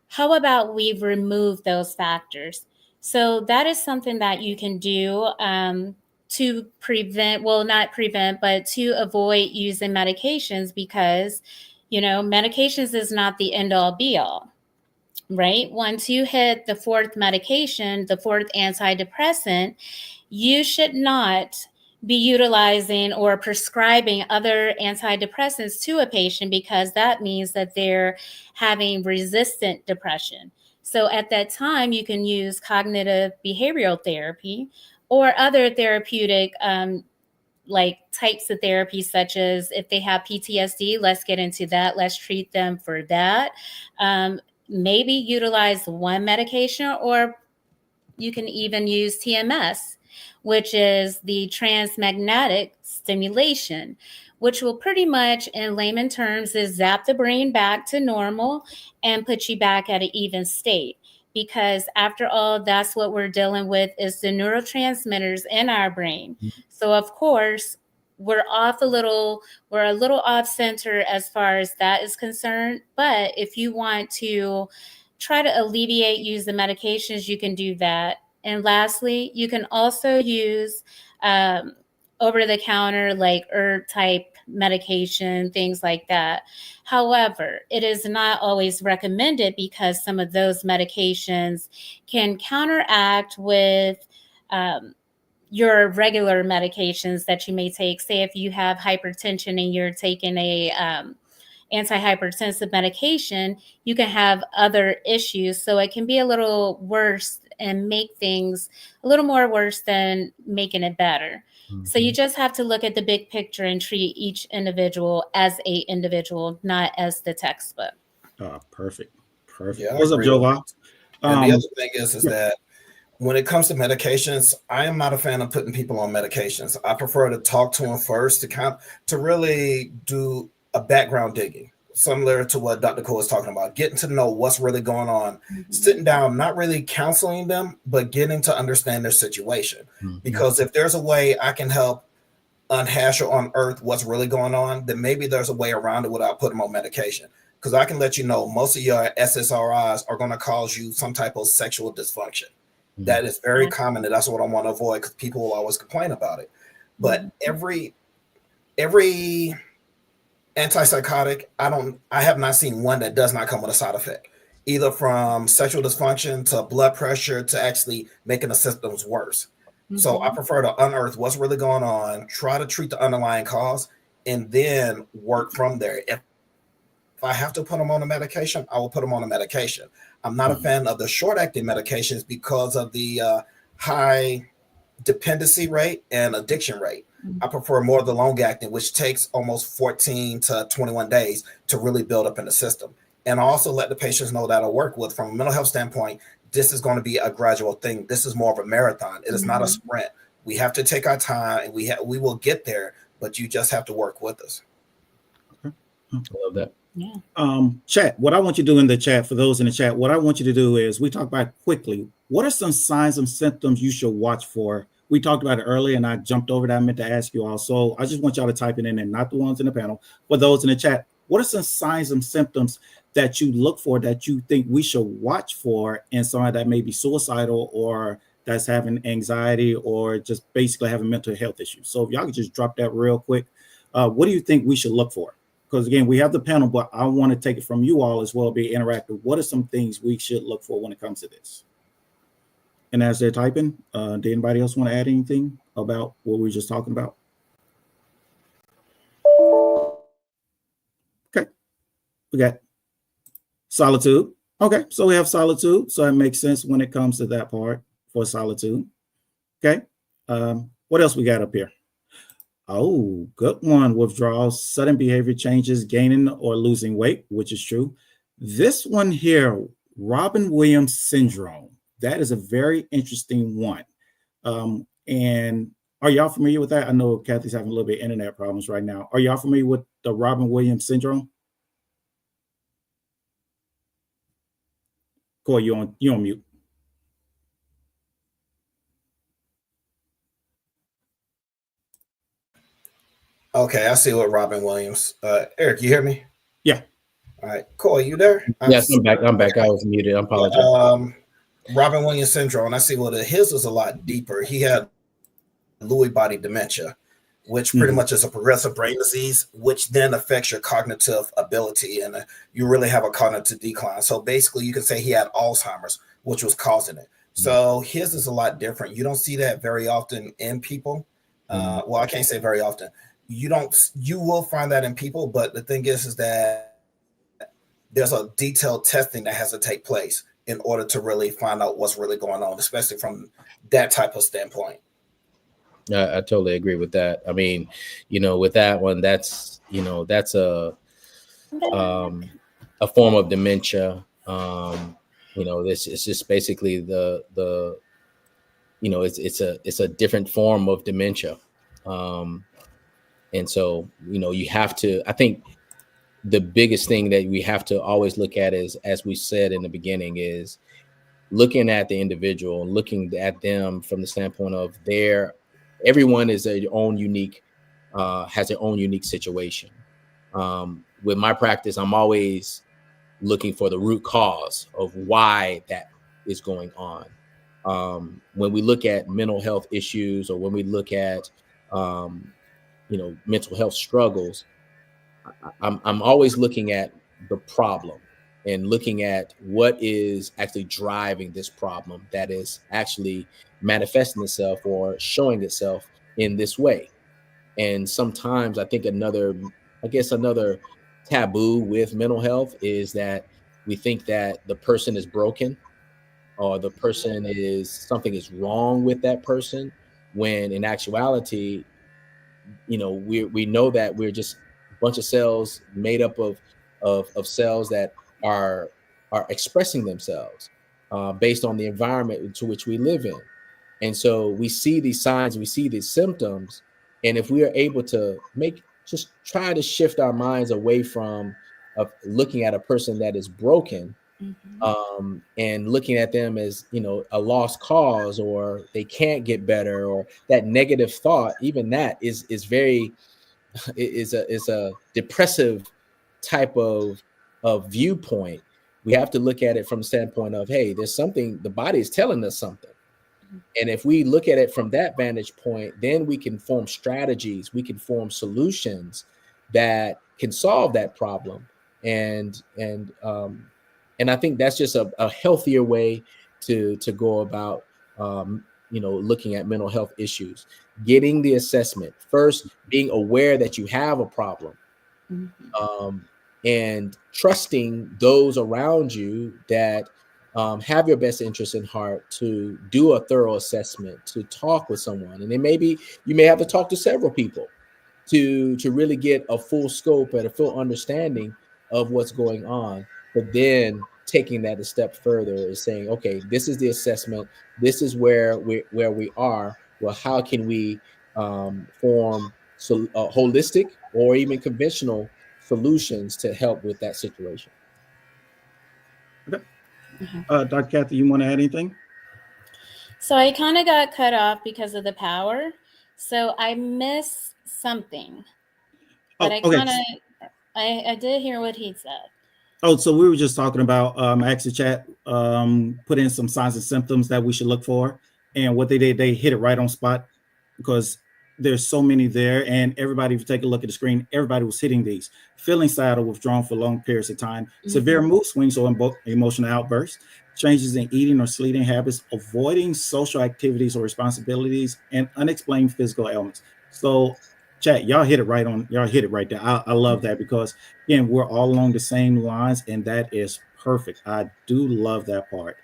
How about we remove those factors? So that is something that you can do to prevent, well, not prevent, but to avoid using medications, because, medications is not the end all be all, right? Once you hit the fourth medication, the fourth antidepressant, you should not be utilizing or prescribing other antidepressants to a patient, because that means that they're having resistant depression. So at that time, you can use cognitive behavioral therapy or other therapeutic like types of therapy, such as if they have PTSD, let's get into that. Let's treat them for that. Maybe utilize one medication, or you can even use TMS, which is the transmagnetic stimulation, which will pretty much, in layman terms, is zap the brain back to normal and put you back at an even state. Because after all, that's what we're dealing with, is the neurotransmitters in our brain. So of course, we're a little off center as far as that is concerned. But if you want to try to alleviate, use the medications, you can do that. And lastly, you can also use over the counter, like herb type medication, things like that. However, it is not always recommended, because some of those medications can counteract with your regular medications that you may take. Say if you have hypertension and you're taking a antihypertensive medication, you can have other issues. So it can be a little worse and make things a little more worse than making it better. So you just have to look at the big picture and treat each individual as a individual, not as the textbook. Perfect. Yeah, What's up, Joe? And the other thing is that when it comes to medications, I am not a fan of putting people on medications. I prefer to talk to them first to really do a background digging, similar to what Dr. Cole is talking about, getting to know what's really going on, sitting down, not really counseling them, but getting to understand their situation. Because if there's a way I can help unhash or unearth what's really going on, then maybe there's a way around it without putting them on medication. Because I can let you know most of your SSRIs are going to cause you some type of sexual dysfunction. That is very common, and that's what I want to avoid, because people will always complain about it. But every antipsychotic, I have not seen one that does not come with a side effect, either from sexual dysfunction to blood pressure to actually making the symptoms worse. So I prefer to unearth what's really going on, try to treat the underlying cause, and then work from there. If I have to put them on a medication, I will put them on a medication. I'm not a fan of the short-acting medications because of the high dependency rate and addiction rate. I prefer more of the long-acting, which takes almost 14 to 21 days to really build up in the system. And I also let the patients know that I work with, from a mental health standpoint, this is going to be a gradual thing. This is more of a marathon. It is not a sprint. We have to take our time, and we will get there, but you just have to work with us. I love that. Yeah. Chat. What I want you to do in the chat, for those in the chat, what I want you to do is, we talk about quickly, what are some signs and symptoms you should watch for? We talked about it earlier, and I jumped over that. I meant to ask you all. So I just want y'all to type it in, and not the ones in the panel, but those in the chat. What are some signs and symptoms that you look for, that you think we should watch for in someone that may be suicidal, or that's having anxiety, or just basically having mental health issues? So if y'all could just drop that real quick. What do you think we should look for? Because again, we have the panel, but I want to take it from you all as well, be interactive. What are some things we should look for when it comes to this? And as they're typing, did anybody else want to add anything about what we were just talking about? Okay, we got solitude. Okay, so we have solitude. So it makes sense when it comes to that part for solitude. Okay, what else we got up here? Oh, good one. Withdrawals, sudden behavior changes, gaining or losing weight, which is true. This one here, Robin Williams syndrome. That is a very interesting one. And are y'all familiar with that? I know Kathy's having a little bit of internet problems right now. Are y'all familiar with the Robin Williams syndrome? Corey, you on mute. Okay, I see what Robin Williams. Eric, you hear me? Yeah. All right, Corey, you there? Yes, I'm back. I'm back. I was muted. I apologize. Robin Williams syndrome. I see. Well, his is a lot deeper. He had Lewy body dementia, which pretty much is a progressive brain disease, which then affects your cognitive ability, and you really have a cognitive decline. So basically, you can say he had Alzheimer's, which was causing it. So his is a lot different. You don't see that very often in people. Well, I can't say very often. You will find that in people, but the thing is that there's a detailed testing that has to take place in order to really find out what's really going on, especially from that type of standpoint. I totally agree with that. I mean, with that one, that's a form of dementia. This is just basically it's a different form of dementia. And so, you have to, I think the biggest thing that we have to always look at is, as we said in the beginning, is looking at the individual and looking at them from the standpoint of everyone is their own unique, has their own unique situation. With my practice, I'm always looking for the root cause of why that is going on. When we look at mental health issues, or when we look at, mental health struggles, I'm always looking at the problem and looking at what is actually driving this problem that is actually manifesting itself or showing itself in this way. And sometimes I think another taboo with mental health is that we think that the person is broken, or something is wrong with that person, when in actuality, we know that we're just a bunch of cells made up of cells that are expressing themselves based on the environment to which we live in. And so we see these signs, we see these symptoms, and if we are able to just try to shift our minds away from looking at a person that is broken, and looking at them as, a lost cause, or they can't get better, or that negative thought, even that is very is a depressive type of viewpoint. We have to look at it from the standpoint of, hey, there's something, the body is telling us something. And if we look at it from that vantage point, then we can form strategies, we can form solutions that can solve that problem. And I think that's just a healthier way to go about, looking at mental health issues. Getting the assessment first, being aware that you have a problem, and trusting those around you that have your best interest in heart, to do a thorough assessment, to talk with someone. And you may have to talk to several people to really get a full scope and a full understanding of what's going on. But then taking that a step further is saying, okay, this is the assessment. This is where we are. Well, how can we form holistic or even conventional solutions to help with that situation? Okay. Dr. Kathy, you want to add anything? So I kind of got cut off because of the power. So I missed something. But I did hear what he said. Oh, so we were just talking about, I asked the chat, put in some signs and symptoms that we should look for. And what they did, they hit it right on spot, because there's so many there. And everybody, if you take a look at the screen, everybody was hitting these: feeling sad or withdrawn for long periods of time, severe mood swings or emotional outbursts, changes in eating or sleeping habits, avoiding social activities or responsibilities, and unexplained physical ailments. So chat, y'all hit it right there. I love that, because again, we're all along the same lines, and that is perfect. I do love that part.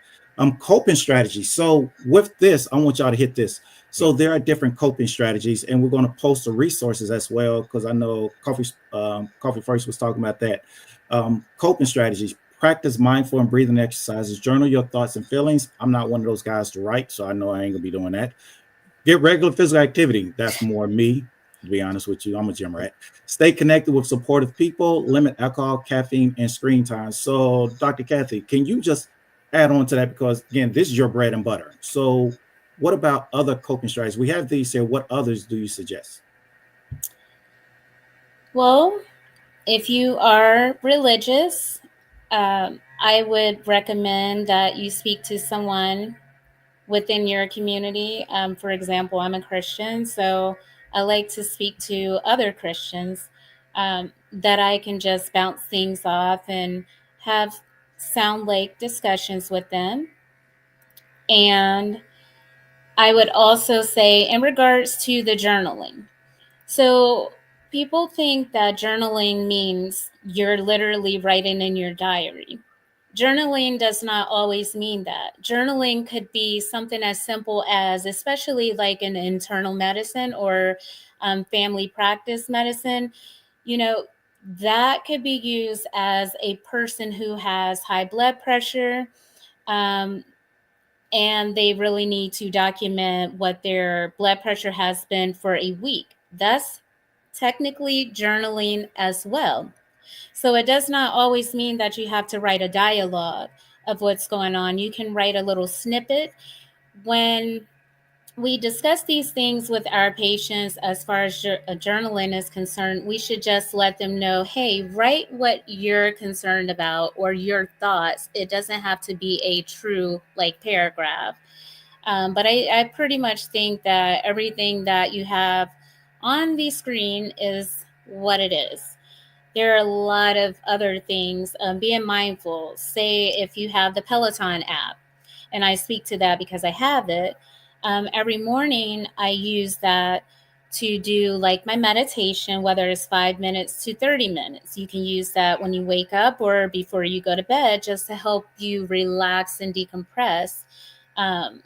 Coping strategies. So with this, I want y'all to hit this. So there are different coping strategies, and we're going to post the resources as well, because I know Coffee First was talking about that. Coping strategies, Practice mindful and breathing exercises. Journal your thoughts and feelings. I'm not one of those guys to write, so I know I ain't gonna be doing that. Get regular physical activity. That's more me, to be honest with you. I'm a gym rat. Stay connected with supportive people. Limit alcohol, caffeine, and screen time. So, Dr. Kathy, can you just add on to that? Because, again, this is your bread and butter. So, what about other coping strategies? We have these here. What others do you suggest? Well, if you are religious, I would recommend that you speak to someone within your community. For example, I'm a Christian, so I like to speak to other Christians that I can just bounce things off and have sound like discussions with them. And I would also say, in regards to the journaling, so people think that journaling means you're literally writing in your diary. Journaling does not always mean that. Journaling could be something as simple as, especially like in internal medicine or family practice medicine, you know, that could be used as a person who has high blood pressure. Um, and they really need to document what their blood pressure has been for a week. That's technically journaling as well. So it does not always mean that you have to write a dialogue of what's going on. You can write a little snippet. When we discuss these things with our patients as far as journaling is concerned, we should just let them know, hey, write what you're concerned about or your thoughts. It doesn't have to be a true like paragraph. But I pretty much think that everything that you have on the screen is what it is. There are a lot of other things. Being mindful. Say if you have the Peloton app, and I speak to that because I have it. Every morning I use that to do like my meditation, whether it's 5 minutes to 30 minutes. You can use that when you wake up or before you go to bed, just to help you relax and decompress. Um,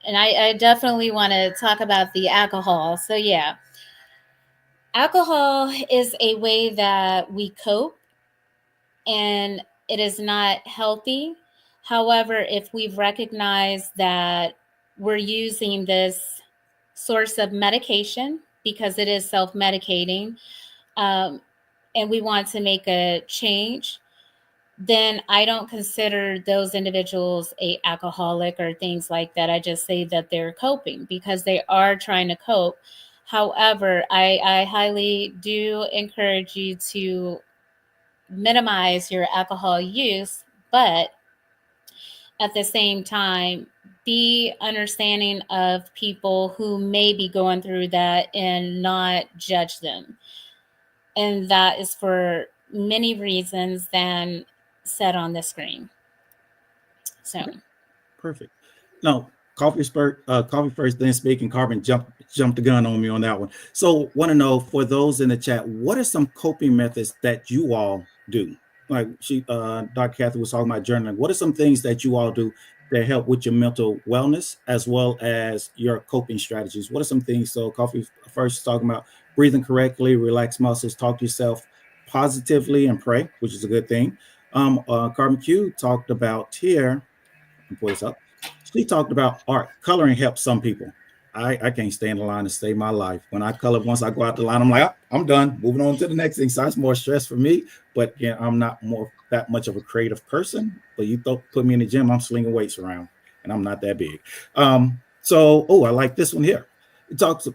and I definitely want to talk about the alcohol. So yeah, alcohol is a way that we cope, and it is not healthy. However, if we've recognized that we're using this source of medication because it is self-medicating, um, and we want to make a change, then I don't consider those individuals a alcoholic or things like that. I just say that they're coping because they are trying to cope. However, I highly do encourage you to minimize your alcohol use, but at the same time, be understanding of people who may be going through that and not judge them. And that is for many reasons than said on the screen. So, Okay, perfect. No, coffee first, then speaking. Carbon jumped the gun on me on that one. So, want to know for those in the chat, what are some coping methods that you all do? Like Dr. Kathy was talking about journaling. What are some things that you all do that help with your mental wellness as well as your coping strategies? What are some things? So, coffee first talking about breathing correctly, relax muscles, talk to yourself positively, and pray, which is a good thing. Carbon Q talked about here and pull this up. She talked about art. Coloring helps some people. I can't stay in the line to save my life. When I color, once I go out the line, I'm like, "Ah, I'm done. Moving on to the next thing." So it's more stress for me. But again, I'm not more that much of a creative person. But you put me in the gym, I'm slinging weights around, and I'm not that big. I like this one here.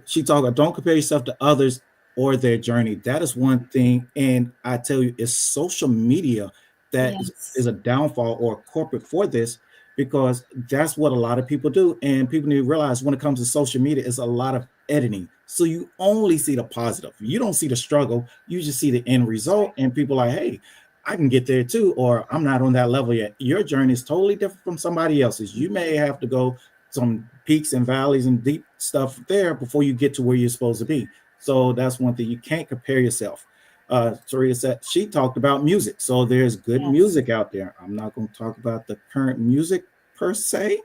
She talked about don't compare yourself to others or their journey. That is one thing. And I tell you, it's social media that is yes. a downfall or corporate for this, because that's what a lot of people do. And people need to realize when it comes to social media, it's a lot of editing. So you only see the positive. You don't see the struggle. You just see the end result. And people are like, hey, I can get there too, or I'm not on that level yet. Your journey is totally different from somebody else's. You may have to go some peaks and valleys and deep stuff there before you get to where you're supposed to be. So that's one thing. You can't compare yourself. Sarita said she talked about music. So there's good Yes. music out there. I'm not going to talk about the current music per se,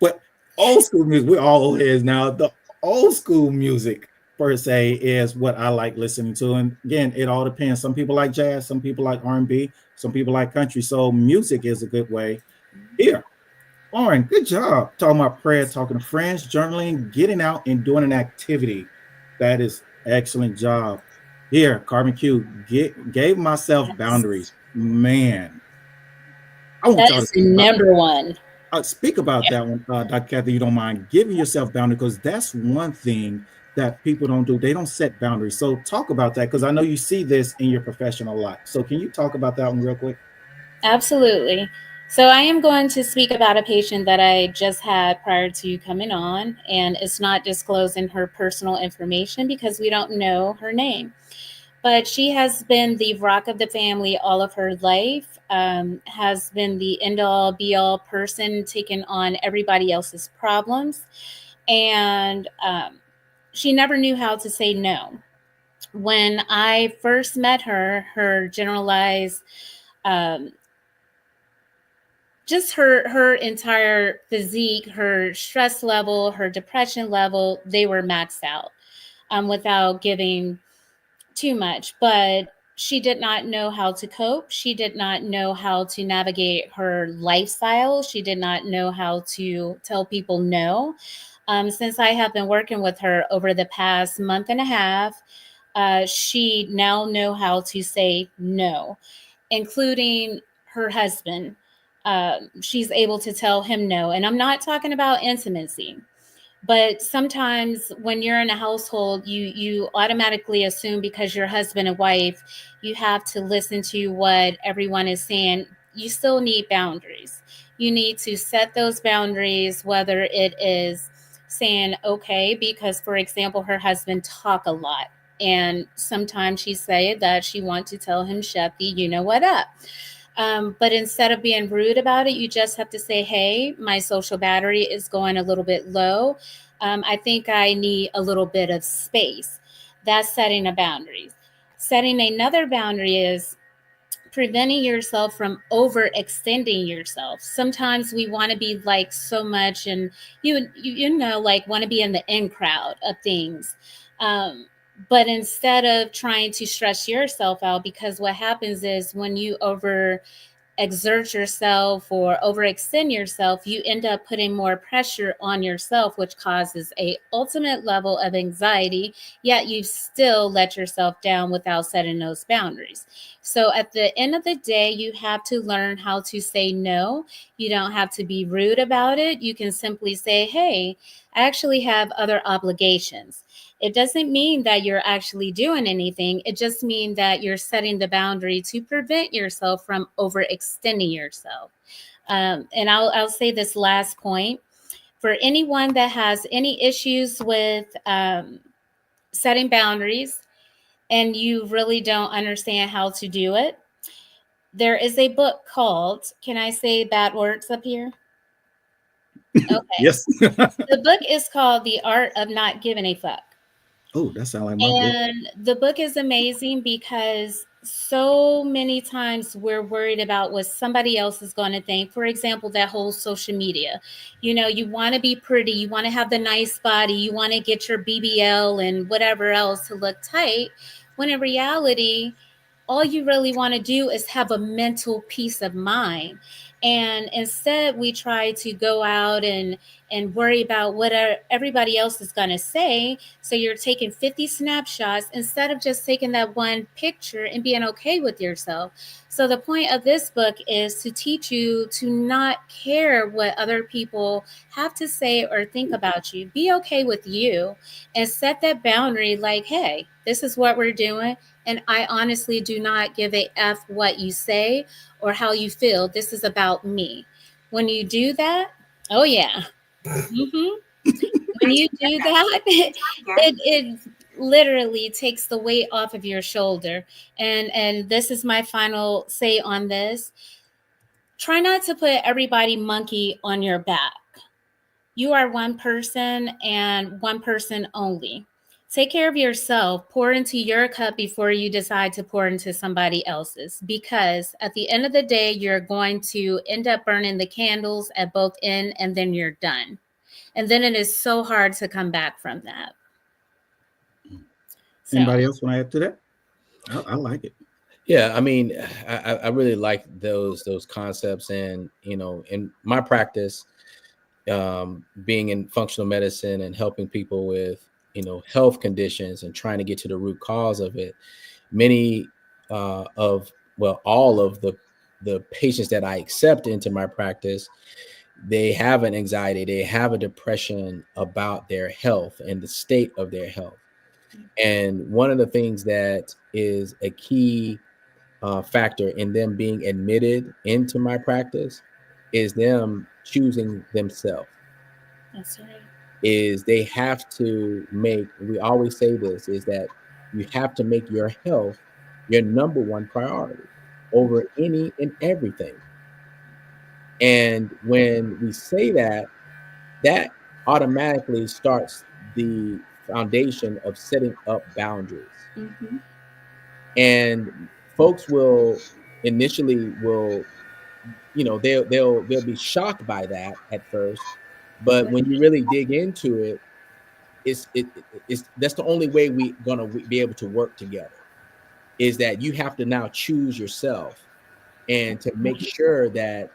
but old school music. We're all old heads now. The old school music per se is what I like listening to. And again, it all depends. Some people like jazz, some people like R&B, some people like country. So music is a good way. Here, Lauren, good job talking about prayer, talking to friends, journaling, getting out and doing an activity. That is excellent job. Here, Carbon Q, gave myself boundaries. Man, I want That y'all to is speak about number one. speak about that one, Dr. Kathy, you don't mind giving yourself boundaries, because that's one thing that people don't do. They don't set boundaries. So talk about that, because I know you see this in your professional life. So can you talk about that one real quick? Absolutely. So I am going to speak about a patient that I just had prior to coming on, and it's not disclosing her personal information because we don't know her name. But she has been the rock of the family all of her life, has been the end all be all person taking on everybody else's problems. And she never knew how to say no. When I first met her, her generalized, um, just her entire physique, her stress level, her depression level, they were maxed out, without giving too much. But she did not know how to cope. She did not know how to navigate her lifestyle. She did not know how to tell people no. Since I have been working with her over the past month and a half, she now know how to say no, including her husband. She's able to tell him no. And I'm not talking about intimacy. But sometimes when you're in a household, you automatically assume because you're husband and wife, you have to listen to what everyone is saying. You still need boundaries. You need to set those boundaries, whether it is saying okay, because for example, her husband talk a lot. And sometimes she say that she wants to tell him, shut the you know what up. But instead of being rude about it, you just have to say, hey, my social battery is going a little bit low. I think I need a little bit of space. That's setting a boundary. Setting another boundary is preventing yourself from overextending yourself. Sometimes we want to be like so much, and you know, like want to be in the in crowd of things. But instead of trying to stress yourself out, because what happens is when you over exert yourself or overextend yourself, you end up putting more pressure on yourself, which causes a ultimate level of anxiety, yet you still let yourself down without setting those boundaries. So at the end of the day, you have to learn how to say no. You don't have to be rude about it. You can simply say, hey, I actually have other obligations. It doesn't mean that you're actually doing anything. It just means that you're setting the boundary to prevent yourself from overextending yourself. And I'll say this last point. For anyone that has any issues with setting boundaries and you really don't understand how to do it, there is a book called, can I say bad words up here? Okay. Yes. The book is called The Art of Not Giving a Fuck. Oh, that sounds like my book. And the book is amazing because so many times we're worried about what somebody else is going to think. For example, that whole social media. You know, you want to be pretty, you want to have the nice body, you want to get your BBL and whatever else to look tight, when in reality, all you really want to do is have a mental peace of mind. And instead we try to go out and worry about what everybody else is going to say. So you're taking 50 snapshots instead of just taking that one picture and being okay with yourself. So the point of this book is to teach you to not care what other people have to say or think about you. Be okay with you and set that boundary like, hey, this is what we're doing. And I honestly do not give a F what you say or how you feel. This is about me. When you do that, oh yeah. Mm-hmm. When you do that, it literally takes the weight off of your shoulder. And this is my final say on this. Try not to put everybody monkey on your back. You are one person and one person only. Take care of yourself. Pour into your cup before you decide to pour into somebody else's. Because at the end of the day, you're going to end up burning the candles at both ends and then you're done. And then it is so hard to come back from that. So, Anybody else want to add to that? I like it. Yeah, I mean, I really like those concepts, and in my practice, being in functional medicine and helping people with health conditions and trying to get to the root cause of it. Many all of the patients that I accept into my practice, they have an anxiety, they have a depression about their health and the state of their health. And one of the things that is a key factor in them being admitted into my practice is them choosing themselves. that's right. Is they have to make, we always say this, is that you have to make your health your number one priority over any and everything. And when we say that, that automatically starts the foundation of setting up boundaries. Mm-hmm. And folks will initially will, they'll be shocked by that at first, but when you really dig into it, it's that's the only way we gonna be able to work together, is that you have to now choose yourself and to make sure that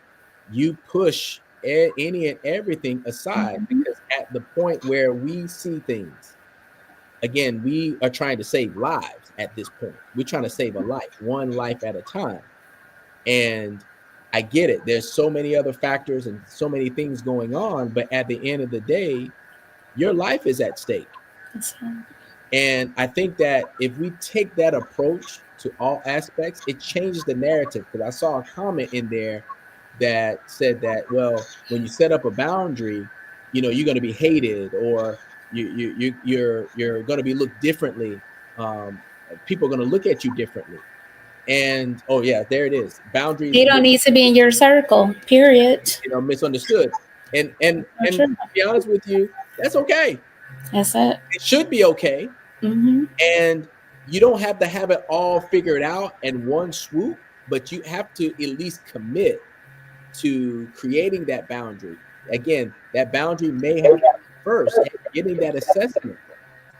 you push any and everything aside, Mm-hmm. because at the point where we see things, again, we are trying to save lives. At this point, we're trying to save a life, one life at a time. And I get it, there's so many other factors and so many things going on, but at the end of the day, your life is at stake. That's right. And I think that if we take that approach to all aspects, it changes the narrative. Because I saw a comment in there that said that, well, when you set up a boundary, you're going to be hated, or you're going to be looked differently. People are going to look at you differently. And oh yeah, there it is. Boundaries, They don't need to be in your circle, period. misunderstood. And True. to be honest with you, that's okay. That's it. It should be okay. Mm-hmm. And you don't have to have it all figured out in one swoop, but you have to at least commit to creating that boundary. Again, that boundary may have first getting that assessment,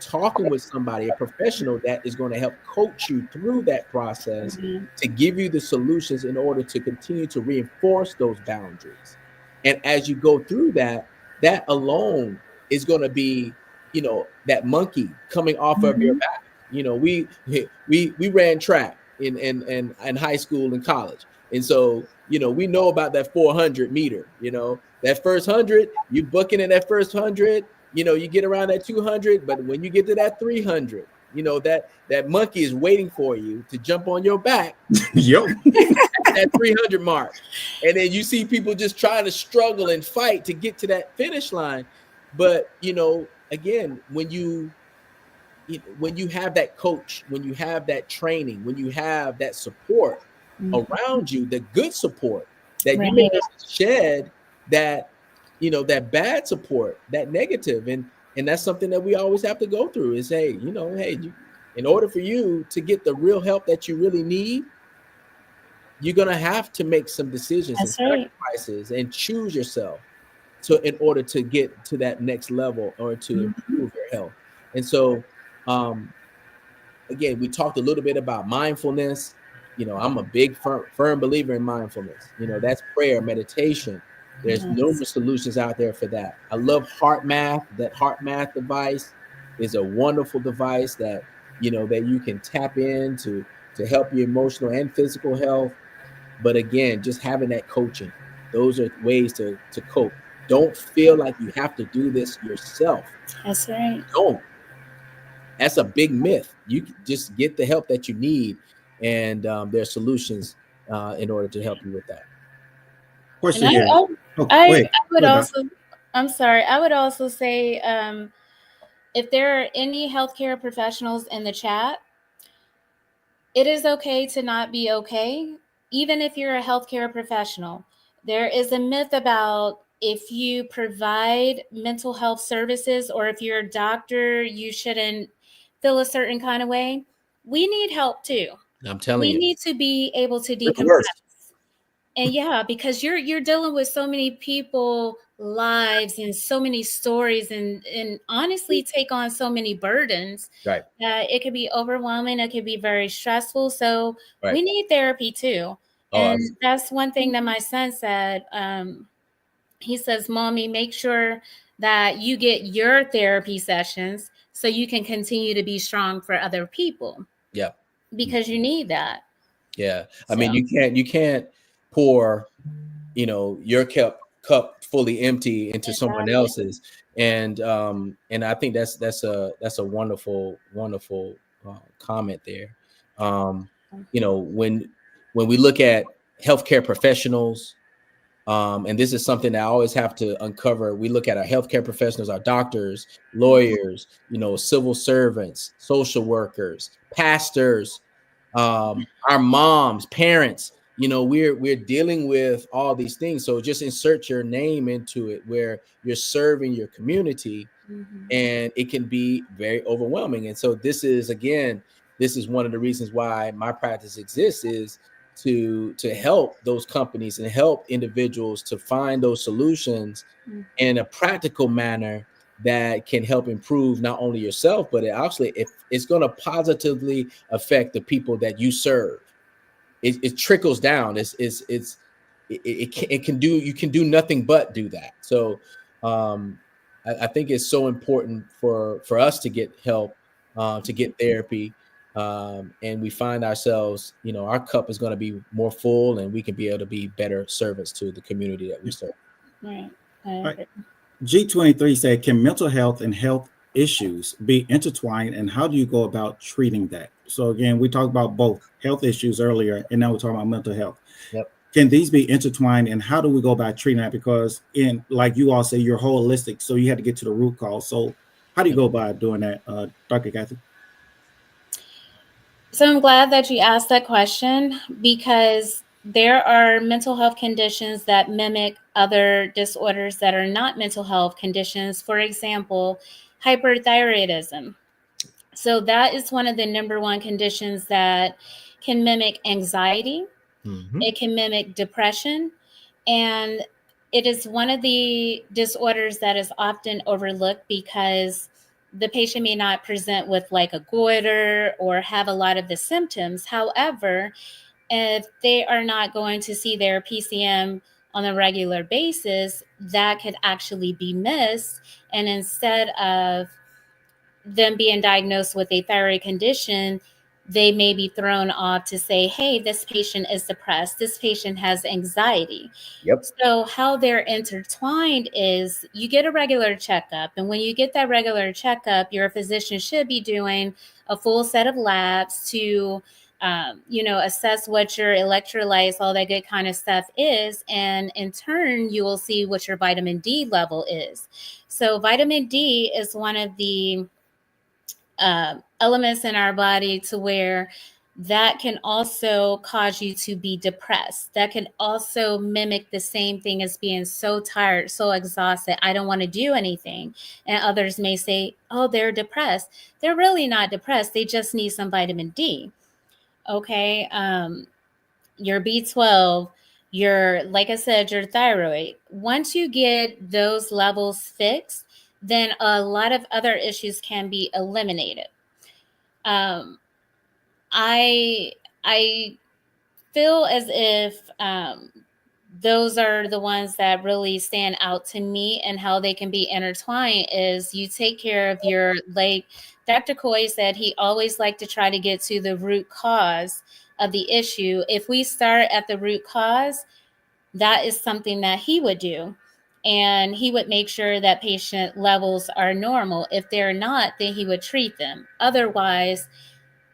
talking with somebody, a professional that is going to help coach you through that process, Mm-hmm. to give you the solutions in order to continue to reinforce those boundaries. And as you go through that, that alone is going to be, that monkey coming off of your Mm-hmm. back. We ran track in high school and college. And so, we know about that 400 meter, that first 100, you booking in that first 100, you get around that 200, but when you get to that 300, that monkey is waiting for you to jump on your back. Yo. At that 300 mark. And then you see people just trying to struggle and fight to get to that finish line. But, again, when you have that coach, when you have that training, when you have that support around you, the good support that you may Right. not shed, that that bad support, that negative, and that's something that we always have to go through, is, hey, in order for you to get the real help that you really need, you're gonna have to make some decisions and That's right. sacrifices and choose yourself, in order to get to that next level, or to improve your health. And so, again, we talked a little bit about mindfulness. I'm a big firm believer in mindfulness. That's prayer, meditation. There's Yes. numerous solutions out there for that. I love heart math. That heart math device is a wonderful device that that you can tap into to help your emotional and physical health. But again, just having that coaching, those are ways to cope. Don't feel like you have to do this yourself. That's right. Don't. That's a big myth. You can just get the help that you need, and there are solutions in order to help you with that. Question And here. I Oh, go ahead. would Go ahead, also, I'm sorry, I would also say, if there are any healthcare professionals in the chat, it is okay to not be okay, even if you're a healthcare professional. There is a myth about, if you provide mental health services, or if you're a doctor, you shouldn't feel a certain kind of way. We need help too. I'm telling We you, need to be able to we're the worst. decompress. And yeah, because you're dealing with so many people lives and so many stories and honestly take on so many burdens Right. that it could be overwhelming. It could be very stressful. So Right. we need therapy too. And that's one thing that my son said. He says, Mommy, make sure that you get your therapy sessions so you can continue to be strong for other people. Yeah. Because you need that. Yeah. I mean, you can't pour, your cup fully empty into someone else's. And I think that's a wonderful comment there. When we look at healthcare professionals, and this is something that I always have to uncover. We look at our healthcare professionals, our doctors, lawyers, civil servants, social workers, pastors, our moms, parents. We're dealing with all these things. So just insert your name into it, where you're serving your community, and it can be very overwhelming. And so this is one of the reasons why my practice exists, is to help those companies and help individuals to find those solutions in a practical manner that can help improve not only yourself, but it's going to positively affect the people that you serve. It trickles down. It can do, you can do nothing but do that. So I think it's so important for us to get help, to get therapy, and we find ourselves, our cup is going to be more full, and we can be able to be better servants to the community that we serve. Right. G23 said, can mental health and health issues be intertwined, and how do you go about treating that? So again, we talked about both health issues earlier, and now we're talking about mental health. Yep. Can these be intertwined, and how do we go about treating that? Because like you all say, you're holistic, so you had to get to the root cause. So how do you go about doing that, Dr. Kathy? So I'm glad that you asked that question, because there are mental health conditions that mimic other disorders that are not mental health conditions. For example, hyperthyroidism. So that is one of the number one conditions that can mimic anxiety. It can mimic depression. And it is one of the disorders that is often overlooked because the patient may not present with like a goiter or have a lot of the symptoms. However, if they are not going to see their PCM on a regular basis, that could actually be missed. And instead of them being diagnosed with a thyroid condition, they may be thrown off to say, hey, this patient is depressed, this patient has anxiety. Yep. So how they're intertwined is you get a regular checkup. And when you get that regular checkup, your physician should be doing a full set of labs to assess what your electrolytes, all that good kind of stuff is. And in turn, you will see what your vitamin D level is. So vitamin D is one of the elements in our body to where that can also cause you to be depressed. That can also mimic the same thing as being so tired, so exhausted, I don't want to do anything. And others may say, oh, they're depressed. They're really not depressed. They just need some vitamin D. Okay. Your B12, like I said, your thyroid. Once you get those levels fixed, then a lot of other issues can be eliminated. I feel as if those are the ones that really stand out to me, and how they can be intertwined is you take care of your, like Dr. Coy said, he always liked to try to get to the root cause of the issue. If we start at the root cause, that is something that he would do. And he would make sure that patient levels are normal. If they're not, then he would treat them. Otherwise,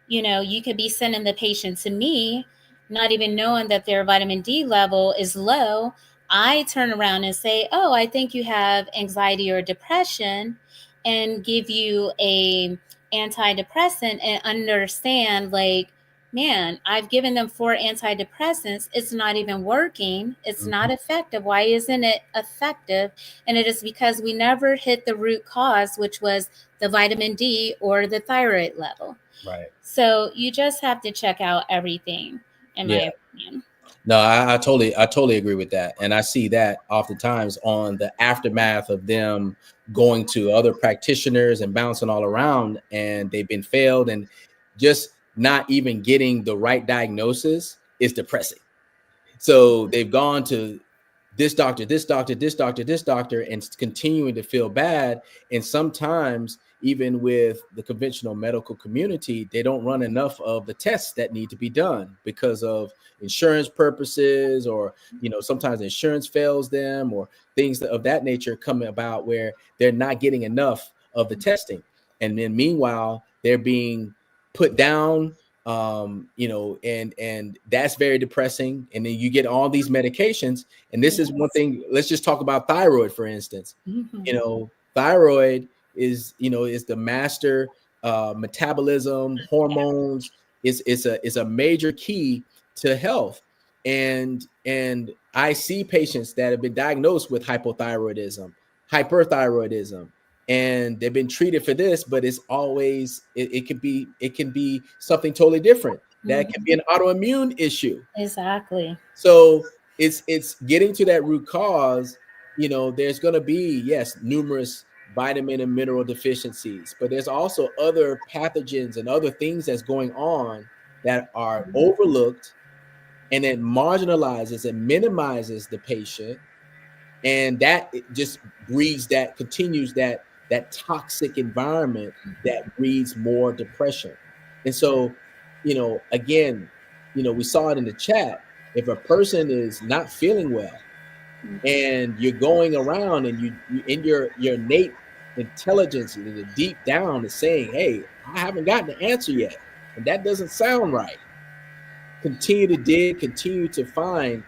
you could be sending the patient to me, not even knowing that their vitamin D level is low. I turn around and say, oh, I think you have anxiety or depression, and give you a antidepressant, and understand, like, man, I've given them 4 antidepressants. It's not even working. It's not effective. Why isn't it effective? And it is because we never hit the root cause, which was the vitamin D or the thyroid level. Right. So you just have to check out everything, in my opinion. No, I totally agree with that. And I see that oftentimes on the aftermath of them going to other practitioners and bouncing all around, and they've been failed, and just not even getting the right diagnosis is depressing. So they've gone to this doctor, this doctor, this doctor, this doctor, and continuing to feel bad. And sometimes, even with the conventional medical community, they don't run enough of the tests that need to be done because of insurance purposes, or sometimes insurance fails them, or things of that nature come about where they're not getting enough of the testing. And then meanwhile, they're being put down, and that's very depressing. And then you get all these medications, and this is one thing. Let's just talk about thyroid, for instance. Thyroid is the master metabolism, hormones, is a major key to health. And I see patients that have been diagnosed with hypothyroidism, hyperthyroidism, and they've been treated for this, but it's always it can be something totally different. That can be an autoimmune issue. Exactly. So it's getting to that root cause. There's going to be, yes, numerous vitamin and mineral deficiencies, but there's also other pathogens and other things that's going on that are overlooked, and it marginalizes and minimizes the patient. And that just continues that toxic environment that breeds more depression. And so, again, we saw it in the chat. If a person is not feeling well, and you're going around and you in your innate intelligence, deep down, is saying, hey, I haven't gotten the answer yet, and that doesn't sound right. Continue to dig, continue to find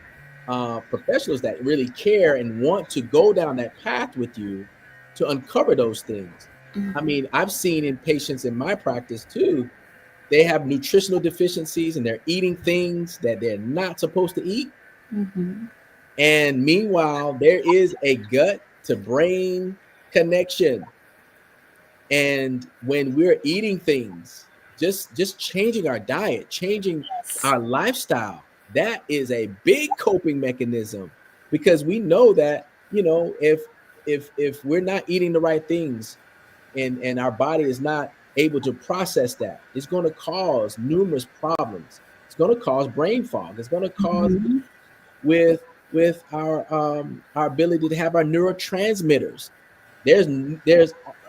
professionals that really care and want to go down that path with you to uncover those things. I mean, I've seen in patients in my practice too, they have nutritional deficiencies and they're eating things that they're not supposed to eat. And meanwhile, there is a gut to brain connection. And when we're eating things, just changing our diet, changing our lifestyle, that is a big coping mechanism, because we know that, if we're not eating the right things, and our body is not able to process that, it's going to cause numerous problems. It's going to cause brain fog. It's going to cause with our ability to have our neurotransmitters. There's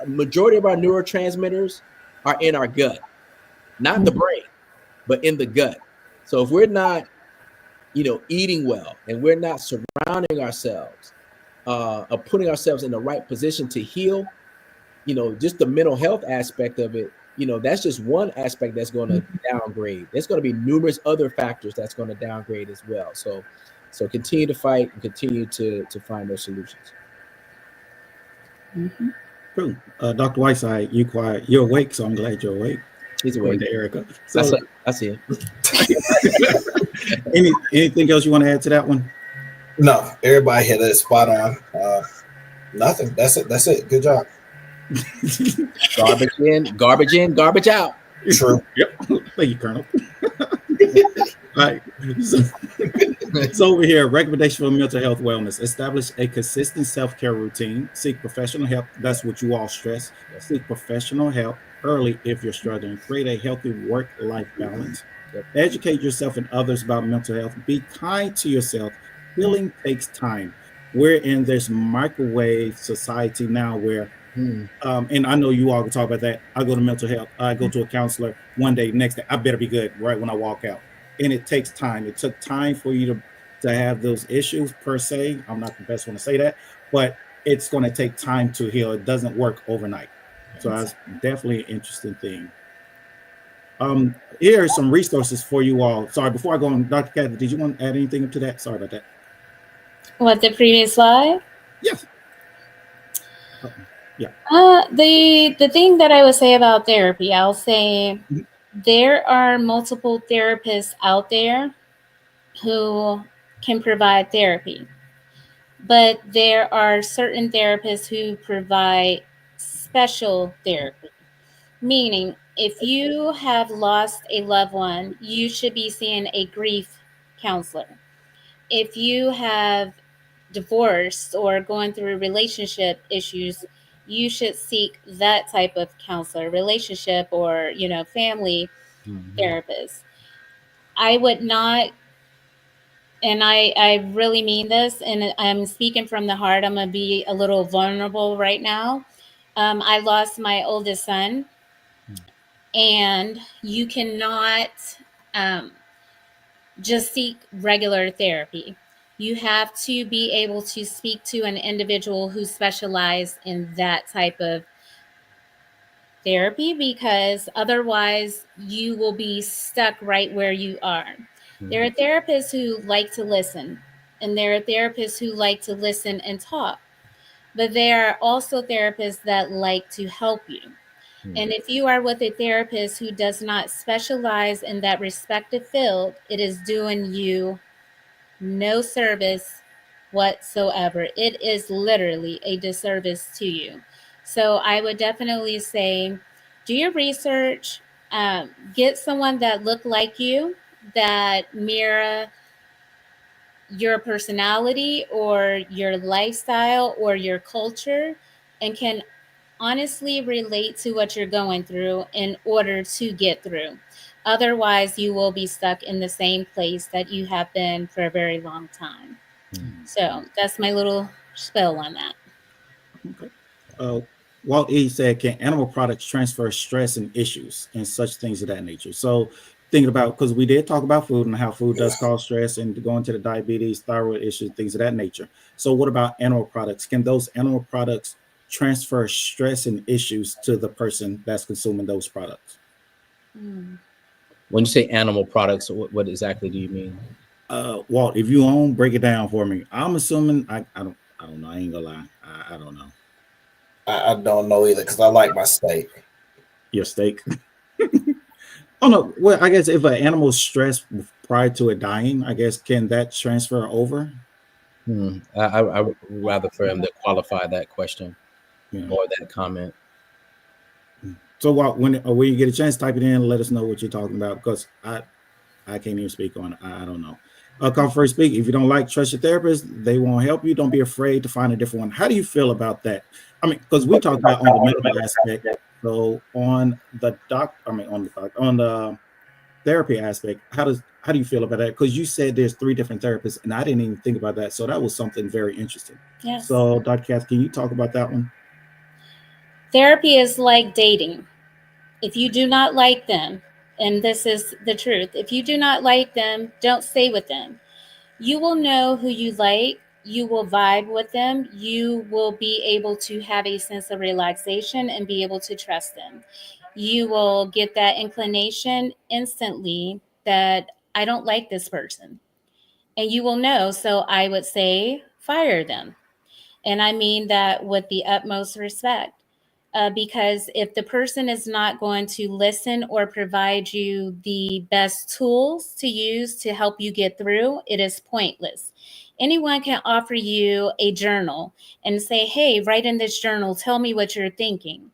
a majority of our neurotransmitters are in our gut, not the brain, but in the gut. So if we're not, eating well, and we're not surrounding ourselves, putting ourselves in the right position to heal, just the mental health aspect of it, that's just one aspect that's going to downgrade. There's going to be numerous other factors that's going to downgrade as well. So continue to fight and continue to find those solutions. Cool. Dr. Whiteside, you quiet. You're awake, so I'm glad you're awake. He's awake. To Erica. So, I see him. Anything else you want to add to that one? No, everybody hit it spot on. Nothing. That's it. Good job. Garbage in, garbage out. True. Yep. Thank you, Colonel. All right. So over here, recommendation for mental health wellness: establish a consistent self-care routine. Seek professional help. That's what you all stress. Seek professional help early if you're struggling. Create a healthy work-life balance. Educate yourself and others about mental health. Be kind to yourself. Healing takes time. We're in this microwave society now where, and I know you all can talk about that. I go to mental health. I go to a counselor one day, next day, I better be good right when I walk out. And it takes time. It took time for you to have those issues per se. I'm not the best one to say that, but it's going to take time to heal. It doesn't work overnight. So that's definitely an interesting thing. Here are some resources for you all. Sorry, before I go on, Dr. Kathy, did you want to add anything to that? Sorry about that. What, the previous slide? Yes. The thing that I would say about therapy, I'll say there are multiple therapists out there who can provide therapy, but there are certain therapists who provide special therapy, meaning if you have lost a loved one, you should be seeing a grief counselor. if you have divorced or going through relationship issues, you should seek that type of counselor, relationship or, family therapist. I would not, and I really mean this, and I'm speaking from the heart. I'm going to be a little vulnerable right now. I lost my oldest son, and you cannot um, just seek regular therapy. You have to be able to speak to an individual who specializes in that type of therapy, because otherwise you will be stuck right where you are. There are therapists who like to listen, and there are therapists who like to listen and talk, but there are also therapists that like to help you. And if you are with a therapist who does not specialize in that respective field, it is doing you no service whatsoever. It is literally a disservice to you. So I would definitely say do your research, get someone that look like you, that mirror your personality or your lifestyle or your culture, and can honestly relate to what you're going through in order to get through. Otherwise, you will be stuck in the same place that you have been for a very long time. So that's my little spill on that. Okay. Uh, Walt E said, "Can animal products transfer stress and issues and such things of that nature?" So, thinking about, because we did talk about food and how food does cause stress and going to the diabetes, thyroid issues, things of that nature. So, what about animal products? Can those animal products transfer stress and issues to the person that's consuming those products? When you say animal products, what exactly do you mean? Walt, if you own, break it down for me. I'm assuming I don't know. I ain't gonna lie. I don't know. I don't know either because I like my steak. Your steak. Oh no. Well, I guess if an animal's stressed prior to it dying, I guess can that transfer over? I would rather for him to qualify that question You know. or that comment. So when you get a chance, type it in. Let us know what you're talking about because I can't even speak on it. I don't know. Come first speak. If you don't like, trust your therapist. They won't help you. Don't be afraid to find a different one. How do you feel about that? I mean, because we talked about on the medical aspect. So on the on the therapy aspect, how do you feel about that? Because you said there's 3 different therapists, and I didn't even think about that. So that was something very interesting. Yes. So, Dr. Kath, can you talk about that one? Therapy is like dating. If you do not like them, and this is the truth, if you do not like them, don't stay with them. You will know who you like. You will vibe with them. You will be able to have a sense of relaxation and be able to trust them. You will get that inclination instantly that I don't like this person. And you will know. So I would say fire them. And I mean that with the utmost respect. Because if the person is not going to listen or provide you the best tools to use to help you get through, it is pointless. Anyone can offer you a journal and say, hey, write in this journal, tell me what you're thinking.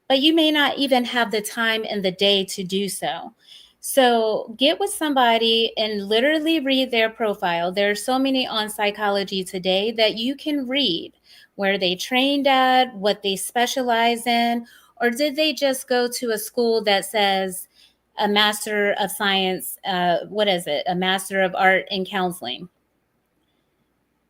But you may not even have the time in the day to do so. So get with somebody and literally read their profile. There are so many on psychology today that you can read where they trained at, what they specialize in, or did they just go to a school that says a master of science, what is it? A master of art in counseling.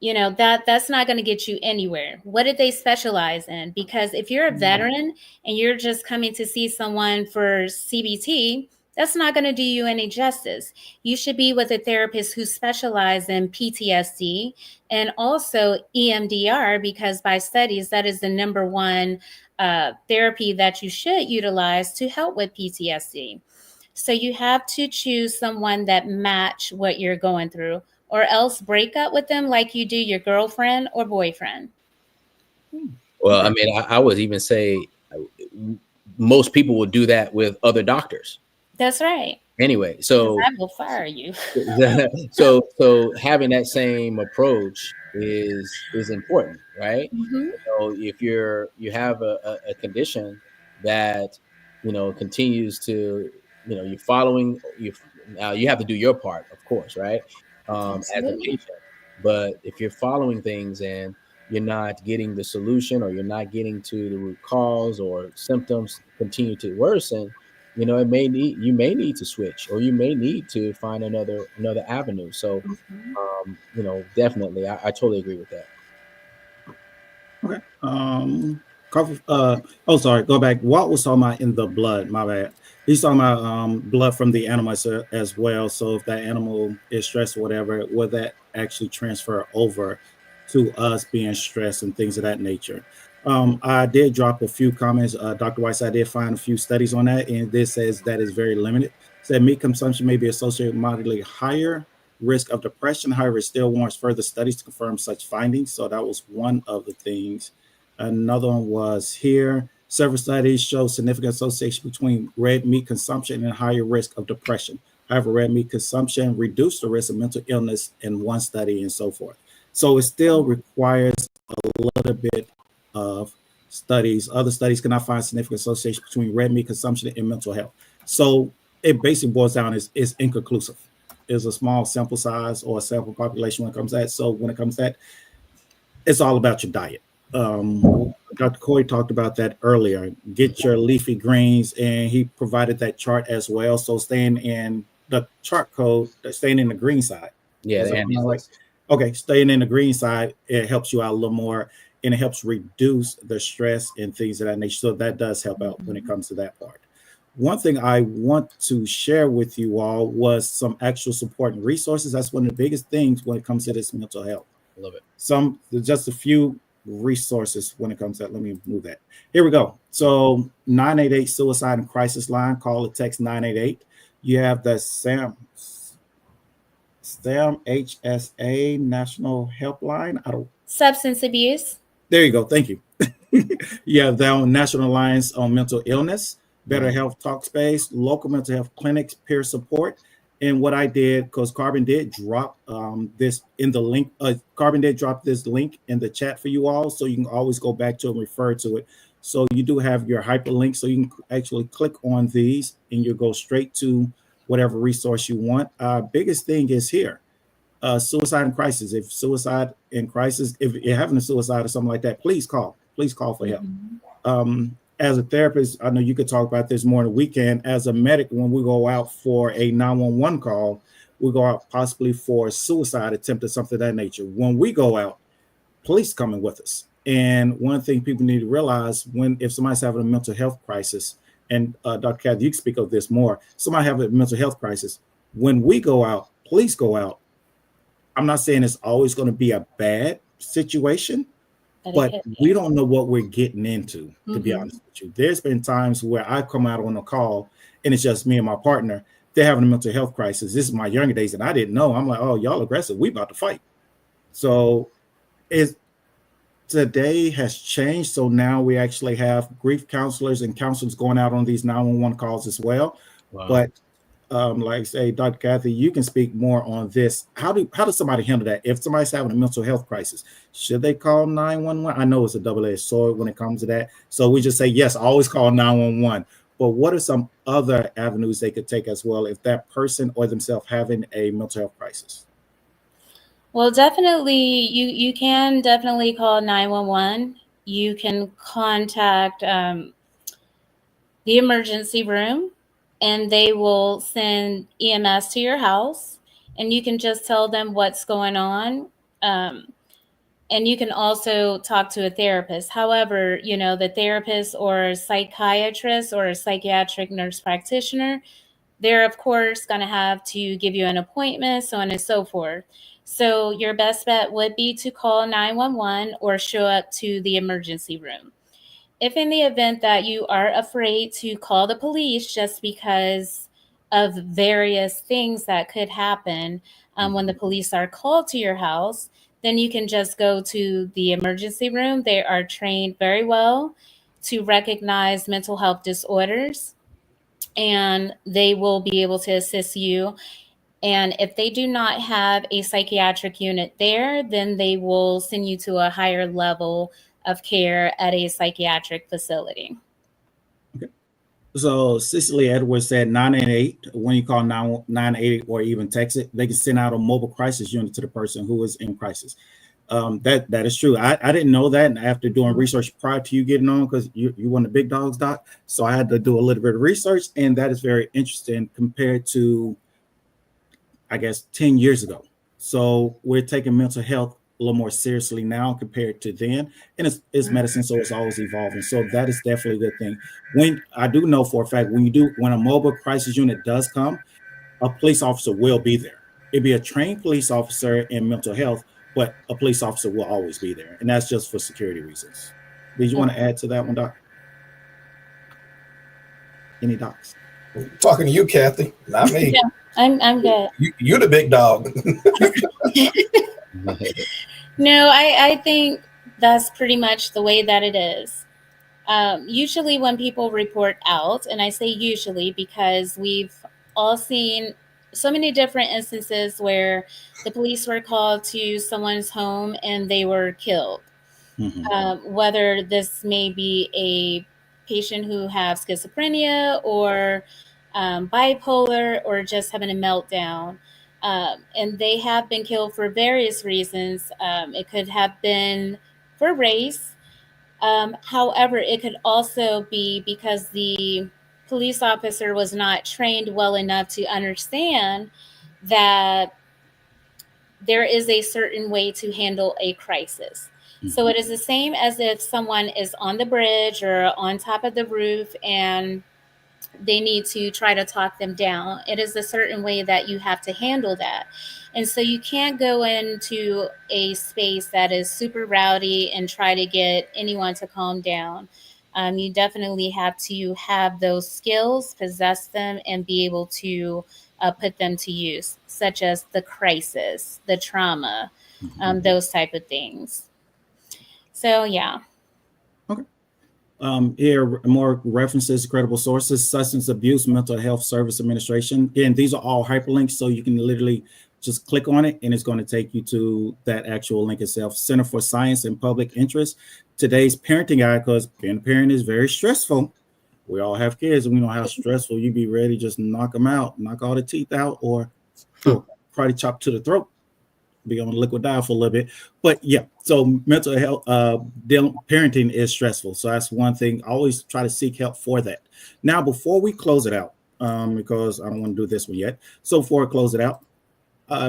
That's not going to get you anywhere. What did they specialize in? Because if you're a veteran and you're just coming to see someone for CBT, that's not going to do you any justice. You should be with a therapist who specializes in PTSD and also EMDR, because by studies that is the number one therapy that you should utilize to help with PTSD. So you have to choose someone that match what you're going through, or else break up with them like you do your girlfriend or boyfriend. Well, I mean, I would even say most people will do that with other doctors. That's right. Anyway, so I will fire you. so having that same approach is important, right? Mm-hmm. So if you have a condition that continues to you're following you, now you have to do your part, of course, right? As a Absolutely. patient, But if you're following things and you're not getting the solution, or you're not getting to the root cause, or symptoms continue to worsen, you may need to switch, or you may need to find another avenue. So definitely, I totally agree with that. Okay. Oh, sorry. Go back. Walt was talking about in the blood. My bad. He's talking about blood from the animal as well. So if that animal is stressed or whatever, will that actually transfer over to us being stressed and things of that nature? I did drop a few comments. Dr. Weiss, I did find a few studies on that, and this says that is very limited. Said meat consumption may be associated with moderately higher risk of depression. However, it still warrants further studies to confirm such findings. So that was one of the things. Another one was here. Several studies show significant association between red meat consumption and higher risk of depression. However, red meat consumption reduced the risk of mental illness in one study and so forth. So it still requires a little bit of studies. Other studies cannot find significant association between red meat consumption and mental health. So it basically boils down is inconclusive. Is a small sample size or a sample population when it comes to that. So when it comes to that, it's all about your diet. Dr. Corey talked about that earlier. Get your leafy greens, and he provided that chart as well. So staying in the chart code, staying in the green side. Yeah, okay, staying in the green side, it helps you out a little more, and it helps reduce the stress and things of that nature. So that does help out when it comes to that part. One thing I want to share with you all was some actual support and resources. That's one of the biggest things when it comes to this mental health. Love it. Just a few resources when it comes to that. Let me move that. Here we go. So 988 suicide and crisis line. Call or text 988. You have the SAM HSA National Helpline. Substance abuse. There you go. Thank you. You have the National Alliance on Mental Illness, Better Health Talkspace, local mental health clinics, peer support. And what I did, because Carbon did drop this in the link, Carbon did drop this link in the chat for you all, so you can always go back to it and refer to it. So you do have your hyperlink, so you can actually click on these and you go straight to whatever resource you want. Biggest thing is here. Suicide and crisis. If suicide and crisis, if you're having a suicide or something like that, please call for help. As a therapist, I know you could talk about this more on the weekend. As a medic, when we go out for a 911 call, we go out possibly for a suicide attempt or something of that nature. When we go out, police coming with us. And one thing people need to realize, if somebody's having a mental health crisis, and Dr. Kathy, you can speak of this more, somebody having a mental health crisis, when we go out, police go out, I'm not saying it's always going to be a bad situation, but we don't know what we're getting into, to be honest with you. There's been times where I come out on a call and it's just me and my partner. They're having a mental health crisis. This is my younger days, and I didn't know. I'm like, oh, y'all aggressive. We about to fight. So today has changed. So now we actually have grief counselors and counselors going out on these 911 calls as well. Wow. But like I say, Dr. Kathy, you can speak more on this. How does somebody handle that? If somebody's having a mental health crisis, should they call 911? I know it's a double-edged sword when it comes to that. So we just say, yes, always call 911. But what are some other avenues they could take as well if that person or themselves having a mental health crisis? Well, definitely, you can definitely call 911. You can contact the emergency room, and they will send EMS to your house, and you can just tell them what's going on. And you can also talk to a therapist. However, the therapist or psychiatrist or a psychiatric nurse practitioner, they're of course going to have to give you an appointment, so on and so forth. So your best bet would be to call 911 or show up to the emergency room. If in the event that you are afraid to call the police just because of various things that could happen when the police are called to your house, then you can just go to the emergency room. They are trained very well to recognize mental health disorders, and they will be able to assist you. And if they do not have a psychiatric unit there, then they will send you to a higher level of care at a psychiatric facility. Okay. So Cicely Edwards said 988, when you call 988 or even text it, they can send out a mobile crisis unit to the person who is in crisis. That is true. I didn't know that, and after doing research prior to you getting on, because you one of the big dogs, Doc. So I had to do a little bit of research, and that is very interesting compared to, I guess, 10 years ago. So we're taking mental health a little more seriously now compared to then. And it's medicine, so it's always evolving. So that is definitely a good thing. When I do know for a fact, when a mobile crisis unit does come, a police officer will be there. It'd be a trained police officer in mental health, but a police officer will always be there. And that's just for security reasons. Did you want to add to that one, Doc? Any docs? Talking to you, Kathy, not me. Yeah, I'm good. You're the big dog. No, I think that's pretty much the way that it is. Usually, when people report out, and I say usually because we've all seen so many different instances where the police were called to someone's home and they were killed. Whether this may be a patient who has schizophrenia or bipolar or just having a meltdown. And they have been killed for various reasons. It could have been for race. However, it could also be because the police officer was not trained well enough to understand that there is a certain way to handle a crisis. So it is the same as if someone is on the bridge or on top of the roof and they need to try to talk them down. It is a certain way that you have to handle that. And so you can't go into a space that is super rowdy and try to get anyone to calm down. You definitely have to have those skills, possess them, and be able to put them to use, such as the crisis, the trauma, those type of things. So, yeah. Okay. Here, more references, credible sources, Substance Abuse Mental Health Service Administration. Again, these are all hyperlinks, so you can literally just click on it, and it's going to take you to that actual link itself. Center for Science and Public Interest. Today's parenting guide, because being a parent is very stressful. We all have kids, and we know how stressful you be ready to just knock them out, knock all the teeth out, or karate chop to the throat. Be on liquid diet for a little bit, but yeah. So mental health, parenting is stressful. So that's one thing. I always try to seek help for that. Now, before we close it out, because I don't want to do this one yet. So before I close it out,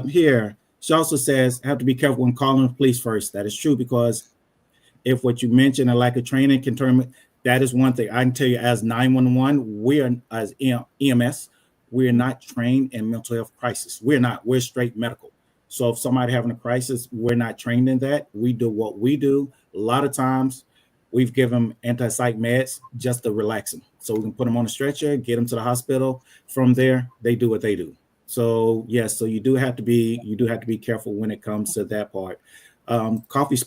here she also says have to be careful when calling the police first. That is true, because if what you mentioned, a lack of training, can turn, that is one thing I can tell you. As 911, we are, as EMS, we are not trained in mental health crisis. We're not. We're straight medical. So if somebody having a crisis, we're not trained in that. We do what we do. A lot of times we've given them anti-psych meds just to relax them. So we can put them on a stretcher, get them to the hospital. From there, they do what they do. So yes, so you do have to be careful when it comes to that part. Coffee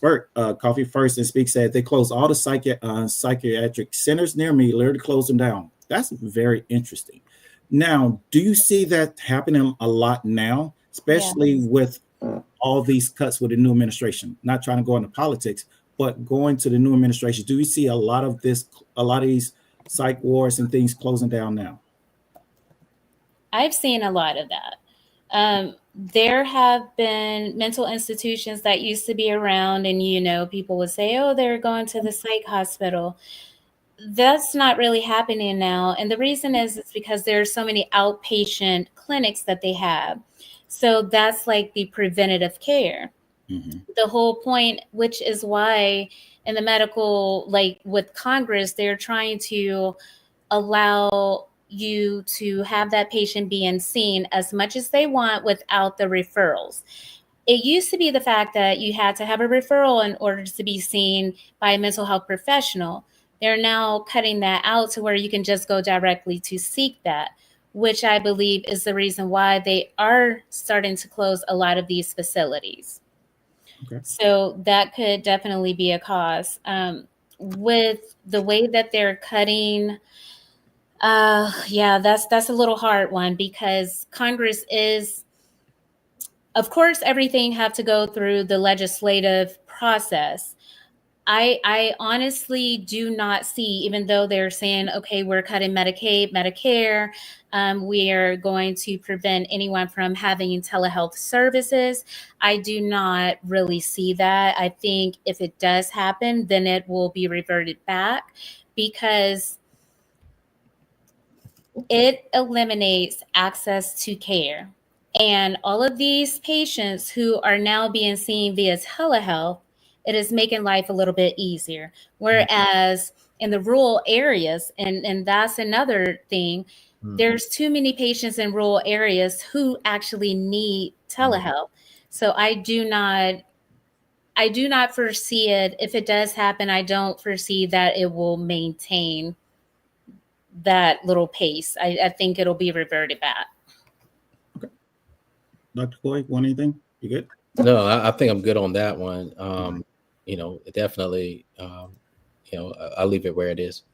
First and Speak said they closed all the psychiatric centers near me, literally closed them down. That's very interesting. Now, do you see that happening a lot now? Especially with all these cuts with the new administration, not trying to go into politics, but going to the new administration. Do you see a lot of these psych wards and things closing down now? I've seen a lot of that. There have been mental institutions that used to be around, and people would say, oh, they're going to the psych hospital. That's not really happening now. And the reason is because there are so many outpatient clinics that they have. So that's like the preventative care. The whole point, which is why in the medical, like with Congress, they're trying to allow you to have that patient being seen as much as they want without the referrals. It used to be the fact that you had to have a referral in order to be seen by a mental health professional. They're now cutting that out to where you can just go directly to seek that, which I believe is the reason why they are starting to close a lot of these facilities. Okay. So that could definitely be a cause. With the way that they're cutting, that's a little hard one, because Congress is, of course, everything have to go through the legislative process. I honestly do not see, even though they're saying, okay, we're cutting Medicaid, Medicare, we are going to prevent anyone from having telehealth services. I do not really see that. I think if it does happen, then it will be reverted back, because it eliminates access to care. And all of these patients who are now being seen via telehealth, it is making life a little bit easier. Whereas in the rural areas, and that's another thing, there's too many patients in rural areas who actually need telehealth. So I do not foresee it. If it does happen, I don't foresee that it will maintain that little pace. I think it'll be reverted back. Okay. Dr. Coy, want anything? You good? No, I think I'm good on that one. Definitely, I'll leave it where it is.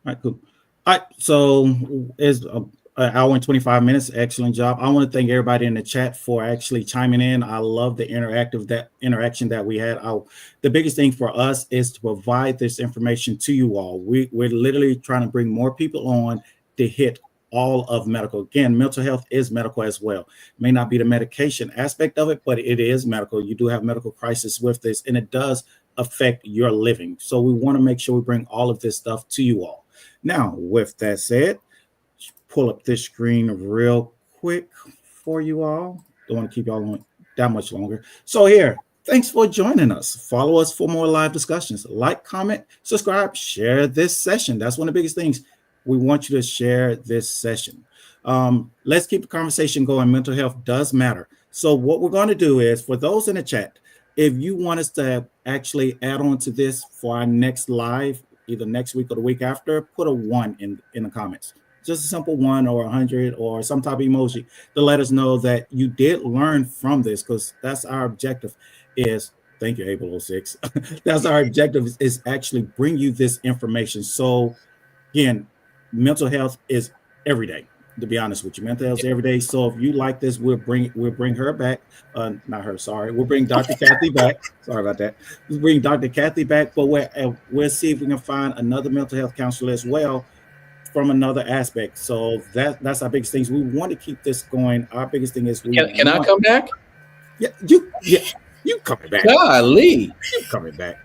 All right, cool. All right, so it's an hour and 25 minutes. Excellent job. I want to thank everybody in the chat for actually chiming in. I love the interaction that we had. The biggest thing for us is to provide this information to you all. We're literally trying to bring more people on to hit all of medical. Again, mental health is medical as well. It may not be the medication aspect of it, but it is medical. You do have medical crisis with this, and it does affect your living. So we want to make sure we bring all of this stuff to you all. Now, with that said, pull up this screen real quick for you all. Don't want to keep y'all on that much longer. So here, thanks for joining us. Follow us for more live discussions. Like, comment, subscribe, share this session. That's one of the biggest things. We want you to share this session. Let's keep the conversation going. Mental health does matter. So what we're going to do is, for those in the chat, if you want us to actually add on to this for our next live, either next week or the week after, put a 1 in the comments. Just a simple 1 or 100 or some type of emoji to let us know that you did learn from this, because that's our objective is, thank you, Able 06. That's our objective is actually bring you this information. So again, mental health is every day. To be honest with you, mental health is every day. So if you like this, we'll bring her back. Not her, sorry. We'll bring Dr. Kathy back. Sorry about that. We'll bring Dr. Kathy back, but we'll see if we can find another mental health counselor as well from another aspect. So that's our biggest things. We want to keep this going. Our biggest thing is Can I come back? Yeah, you coming back. Golly. You coming back.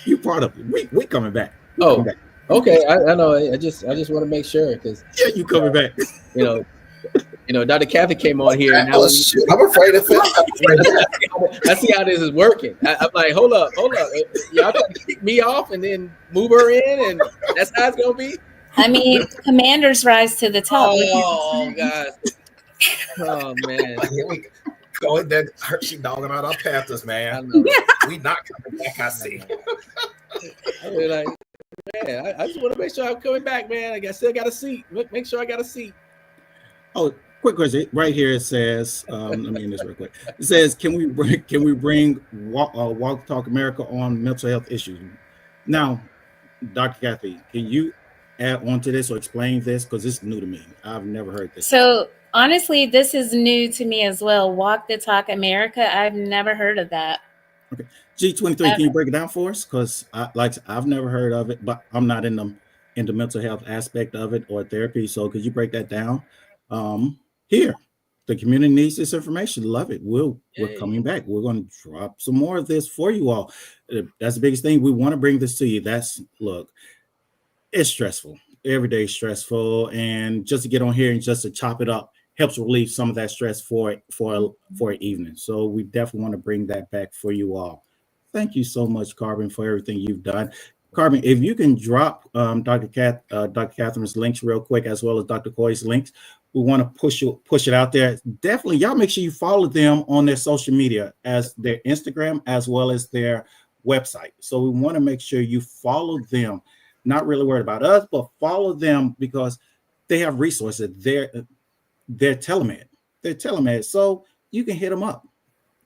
You part of it. We coming back. Coming back. Okay, I know. I just want to make sure, because you coming back. Dr. Kathy came on here. Now I'm afraid of it. I see how this is working. I'm like, hold up. Y'all trying to kick me off and then move her in, and that's how it's gonna be. I mean, commanders rise to the top. Oh God. Oh man. Here we go. She dogging out our Panthers, man. We not coming back. I see. I mean, like, man, I just want to make sure I'm coming back, man. I still got a seat. Make sure I got a seat. Oh, quick question. Right here it says, let me end this real quick. It says, can we bring Walk Talk America on mental health issues? Now, Dr. Kathy, can you add on to this or explain this? Because it's new to me. I've never heard this. So honestly, this is new to me as well. Walk the Talk America. I've never heard of that. Okay. G23, can you break it down for us? Because I've never heard of it, but I'm not in the mental health aspect of it or therapy. So could you break that down? Here, the community needs this information. Love it. We're coming back. We're going to drop some more of this for you all. That's the biggest thing. We want to bring this to you. Look, it's stressful. Every day is stressful, and just to get on here and just to chop it up helps relieve some of that stress for an evening. So we definitely want to bring that back for you all. Thank you so much, Carbon, for everything you've done. Carbon, if you can drop Dr. Catherine's links real quick, as well as Dr. Coy's links, we want to push it out there. Definitely, y'all make sure you follow them on their social media, as their Instagram as well as their website. So we want to make sure you follow them. Not really worried about us, but follow them because they have resources. They're telemed. They're telemed. So you can hit them up.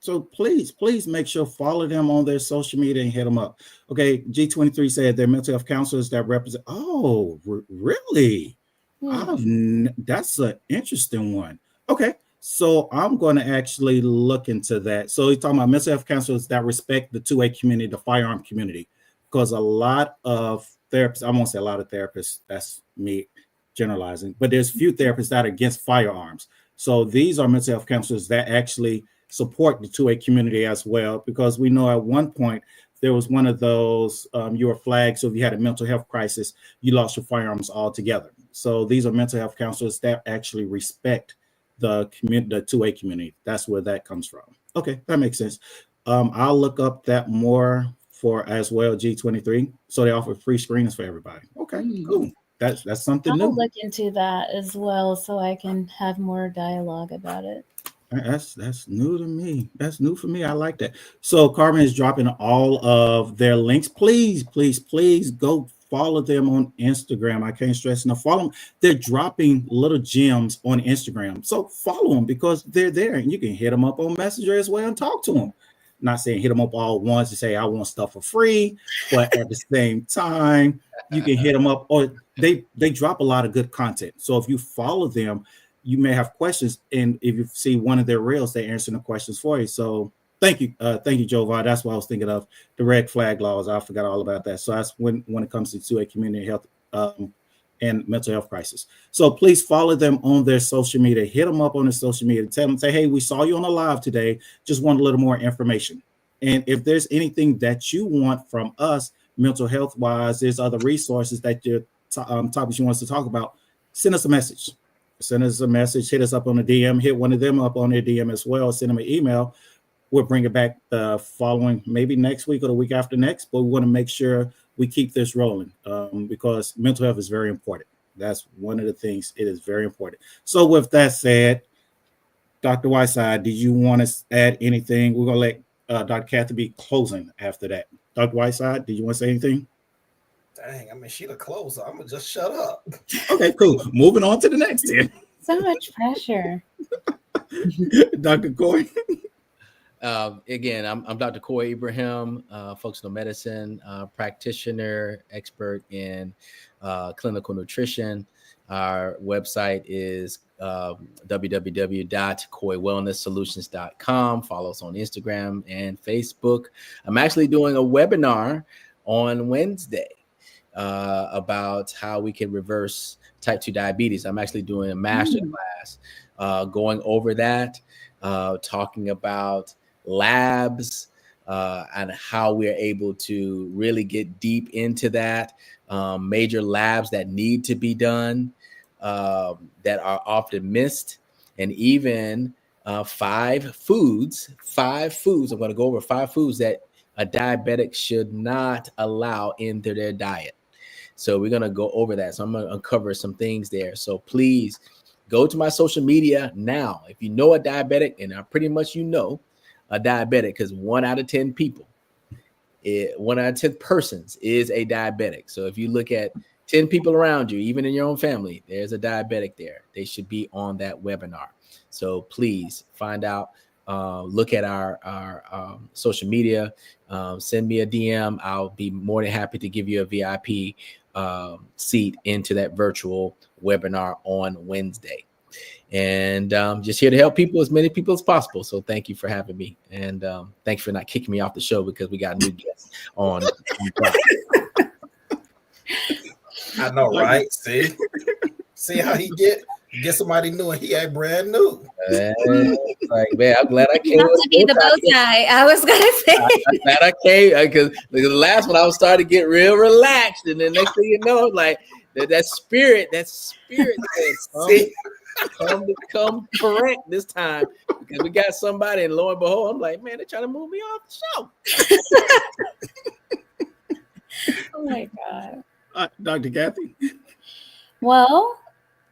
So please make sure follow them on their social media and hit them up. Okay, G23 said they're mental health counselors that represent. Oh, really? That's an interesting one. Okay, so I'm going to actually look into that. So he's talking about mental health counselors that respect the 2A community, the firearm community. because a lot of therapists, I won't say a lot of therapists, that's me generalizing, but there's few therapists that are against firearms. So these are mental health counselors that actually support the 2A community as well, because we know at one point there was one of those, you were flagged. So if you had a mental health crisis, you lost your firearms altogether. So these are mental health counselors that actually respect the community, the 2A community. That's where that comes from. Okay, that makes sense. I'll look up that more for as well, G23. So they offer free screenings for everybody. Okay, cool. That's something new. I'll look into that as well so I can have more dialogue about it. That's new to me. That's new for me. I like that. So Carmen is dropping all of their links. Please, please, please go follow them on Instagram. I can't stress enough. Follow them. They're dropping little gems on Instagram. So follow them because they're there, and you can hit them up on Messenger as well and talk to them. Not saying hit them up all at once and say I want stuff for free, but at the same time, you can hit them up, or they drop a lot of good content. So if you follow them, you may have questions, and if you see one of their reels, they answer the questions for you. So thank you, Jovan. That's what I was thinking of, the red flag laws. I forgot all about that. So that's when it comes to a community health and mental health crisis. So please follow them on their social media. Hit them up on their social media. Tell them, say, hey, we saw you on the live today. Just want a little more information. And if there's anything that you want from us, mental health wise, there's other resources that your topics you want us to talk about. Send us a message. Send us a message, hit us up on the DM, hit one of them up on their DM as well, send them an email. We'll bring it back the following, maybe next week or the week after next, but we want to make sure we keep this rolling because mental health is very important. That's one of the things. It is very important. So with that said, Dr. Whiteside, did you want to add anything? We're going to let Dr. Kathy be closing after that. Dr. Whiteside, did you want to say anything? Dang, I mean, she the closer. I'm gonna just shut up. Okay, cool. Moving on to the next here. So much pressure. Dr. Corey. Again, I'm Dr. Corey Ibrahim, functional medicine practitioner, expert in clinical nutrition. Our website is www.coywellnesssolutions.com. Follow us on Instagram and Facebook. I'm actually doing a webinar on Wednesday about how we can reverse type 2 diabetes. I'm actually doing a master class going over that, talking about labs and how we're able to really get deep into that, major labs that need to be done that are often missed, and even 5 foods. I'm going to go over 5 foods that a diabetic should not allow into their diet. So we're going to go over that. So I'm going to uncover some things there. So please go to my social media now. If you know a diabetic, and pretty much you know a diabetic, because 1 out of 10 people, 1 out of 10 persons is a diabetic. So if you look at 10 people around you, even in your own family, there's a diabetic there. They should be on that webinar. So please find out. Look at our social media, send me a DM. I'll be more than happy to give you a VIP seat into that virtual webinar on Wednesday. And just here to help people, as many people as possible. So thank you for having me. And thanks for not kicking me off the show because we got new guests on. I know, right? See how he get somebody new and he ain't brand new. Like, man, I'm glad I came. Not to be the bow tie. I was gonna say. I'm glad I came because the last one I was starting to get real relaxed, and then next thing you know, like that spirit come correct this time because we got somebody, and lo and behold, I'm like, man, they're trying to move me off the show. Oh my God. Dr. Kathy. Well,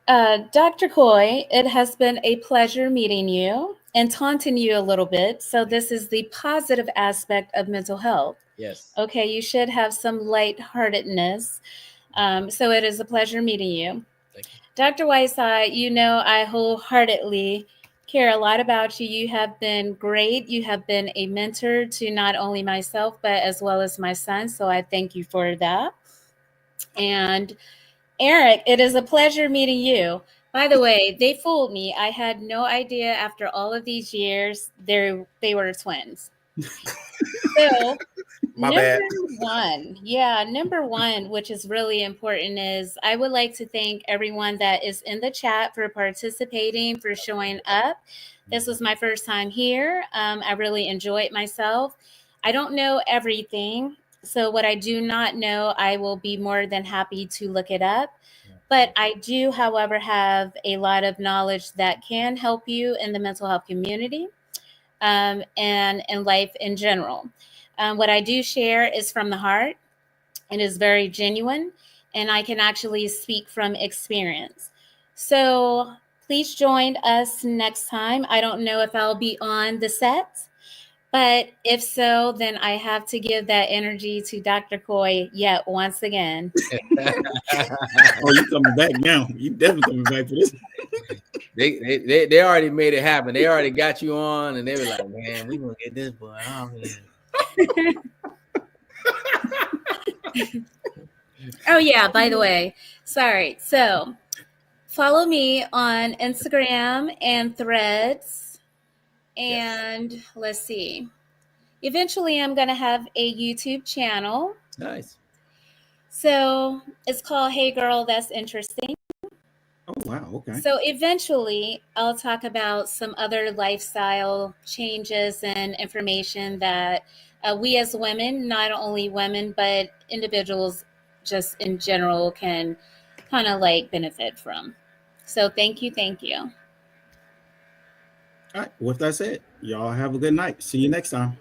Dr. Coy, it has been a pleasure meeting you and taunting you a little bit. So this is the positive aspect of mental health. Yes. Okay, you should have some lightheartedness. So it is a pleasure meeting you. Thank you. Dr. Whiteside, you know I wholeheartedly care a lot about you. You have been great. You have been a mentor to not only myself, but as well as my son. So I thank you for that. And Eric, it is a pleasure meeting you. By the way, they fooled me. I had no idea after all of these years they were twins. So bad. Number one, which is really important, is I would like to thank everyone that is in the chat for participating, for showing up. This was my first time here. I really enjoyed myself. I don't know everything. So what I do not know, I will be more than happy to look it up. But I do, however, have a lot of knowledge that can help you in the mental health community and in life in general. What I do share is from the heart. It is very genuine, and I can actually speak from experience. So please join us next time. I don't know if I'll be on the set, but if so, then I have to give that energy to Dr. Coy yet once again. Oh, you coming back now? You definitely coming back for this. They already made it happen. They already got you on, and they were like, "Man, we gonna get this boy on here." Oh yeah, by the way, sorry. So follow me on Instagram and Threads, and let's see. Eventually, I'm gonna have a YouTube channel. Nice. So it's called Hey Girl, That's Interesting. Oh wow, okay. So eventually, I'll talk about some other lifestyle changes and information that we as women, not only women, but individuals just in general can kind of like benefit from. So thank you. All right. With that said, y'all have a good night. See you next time.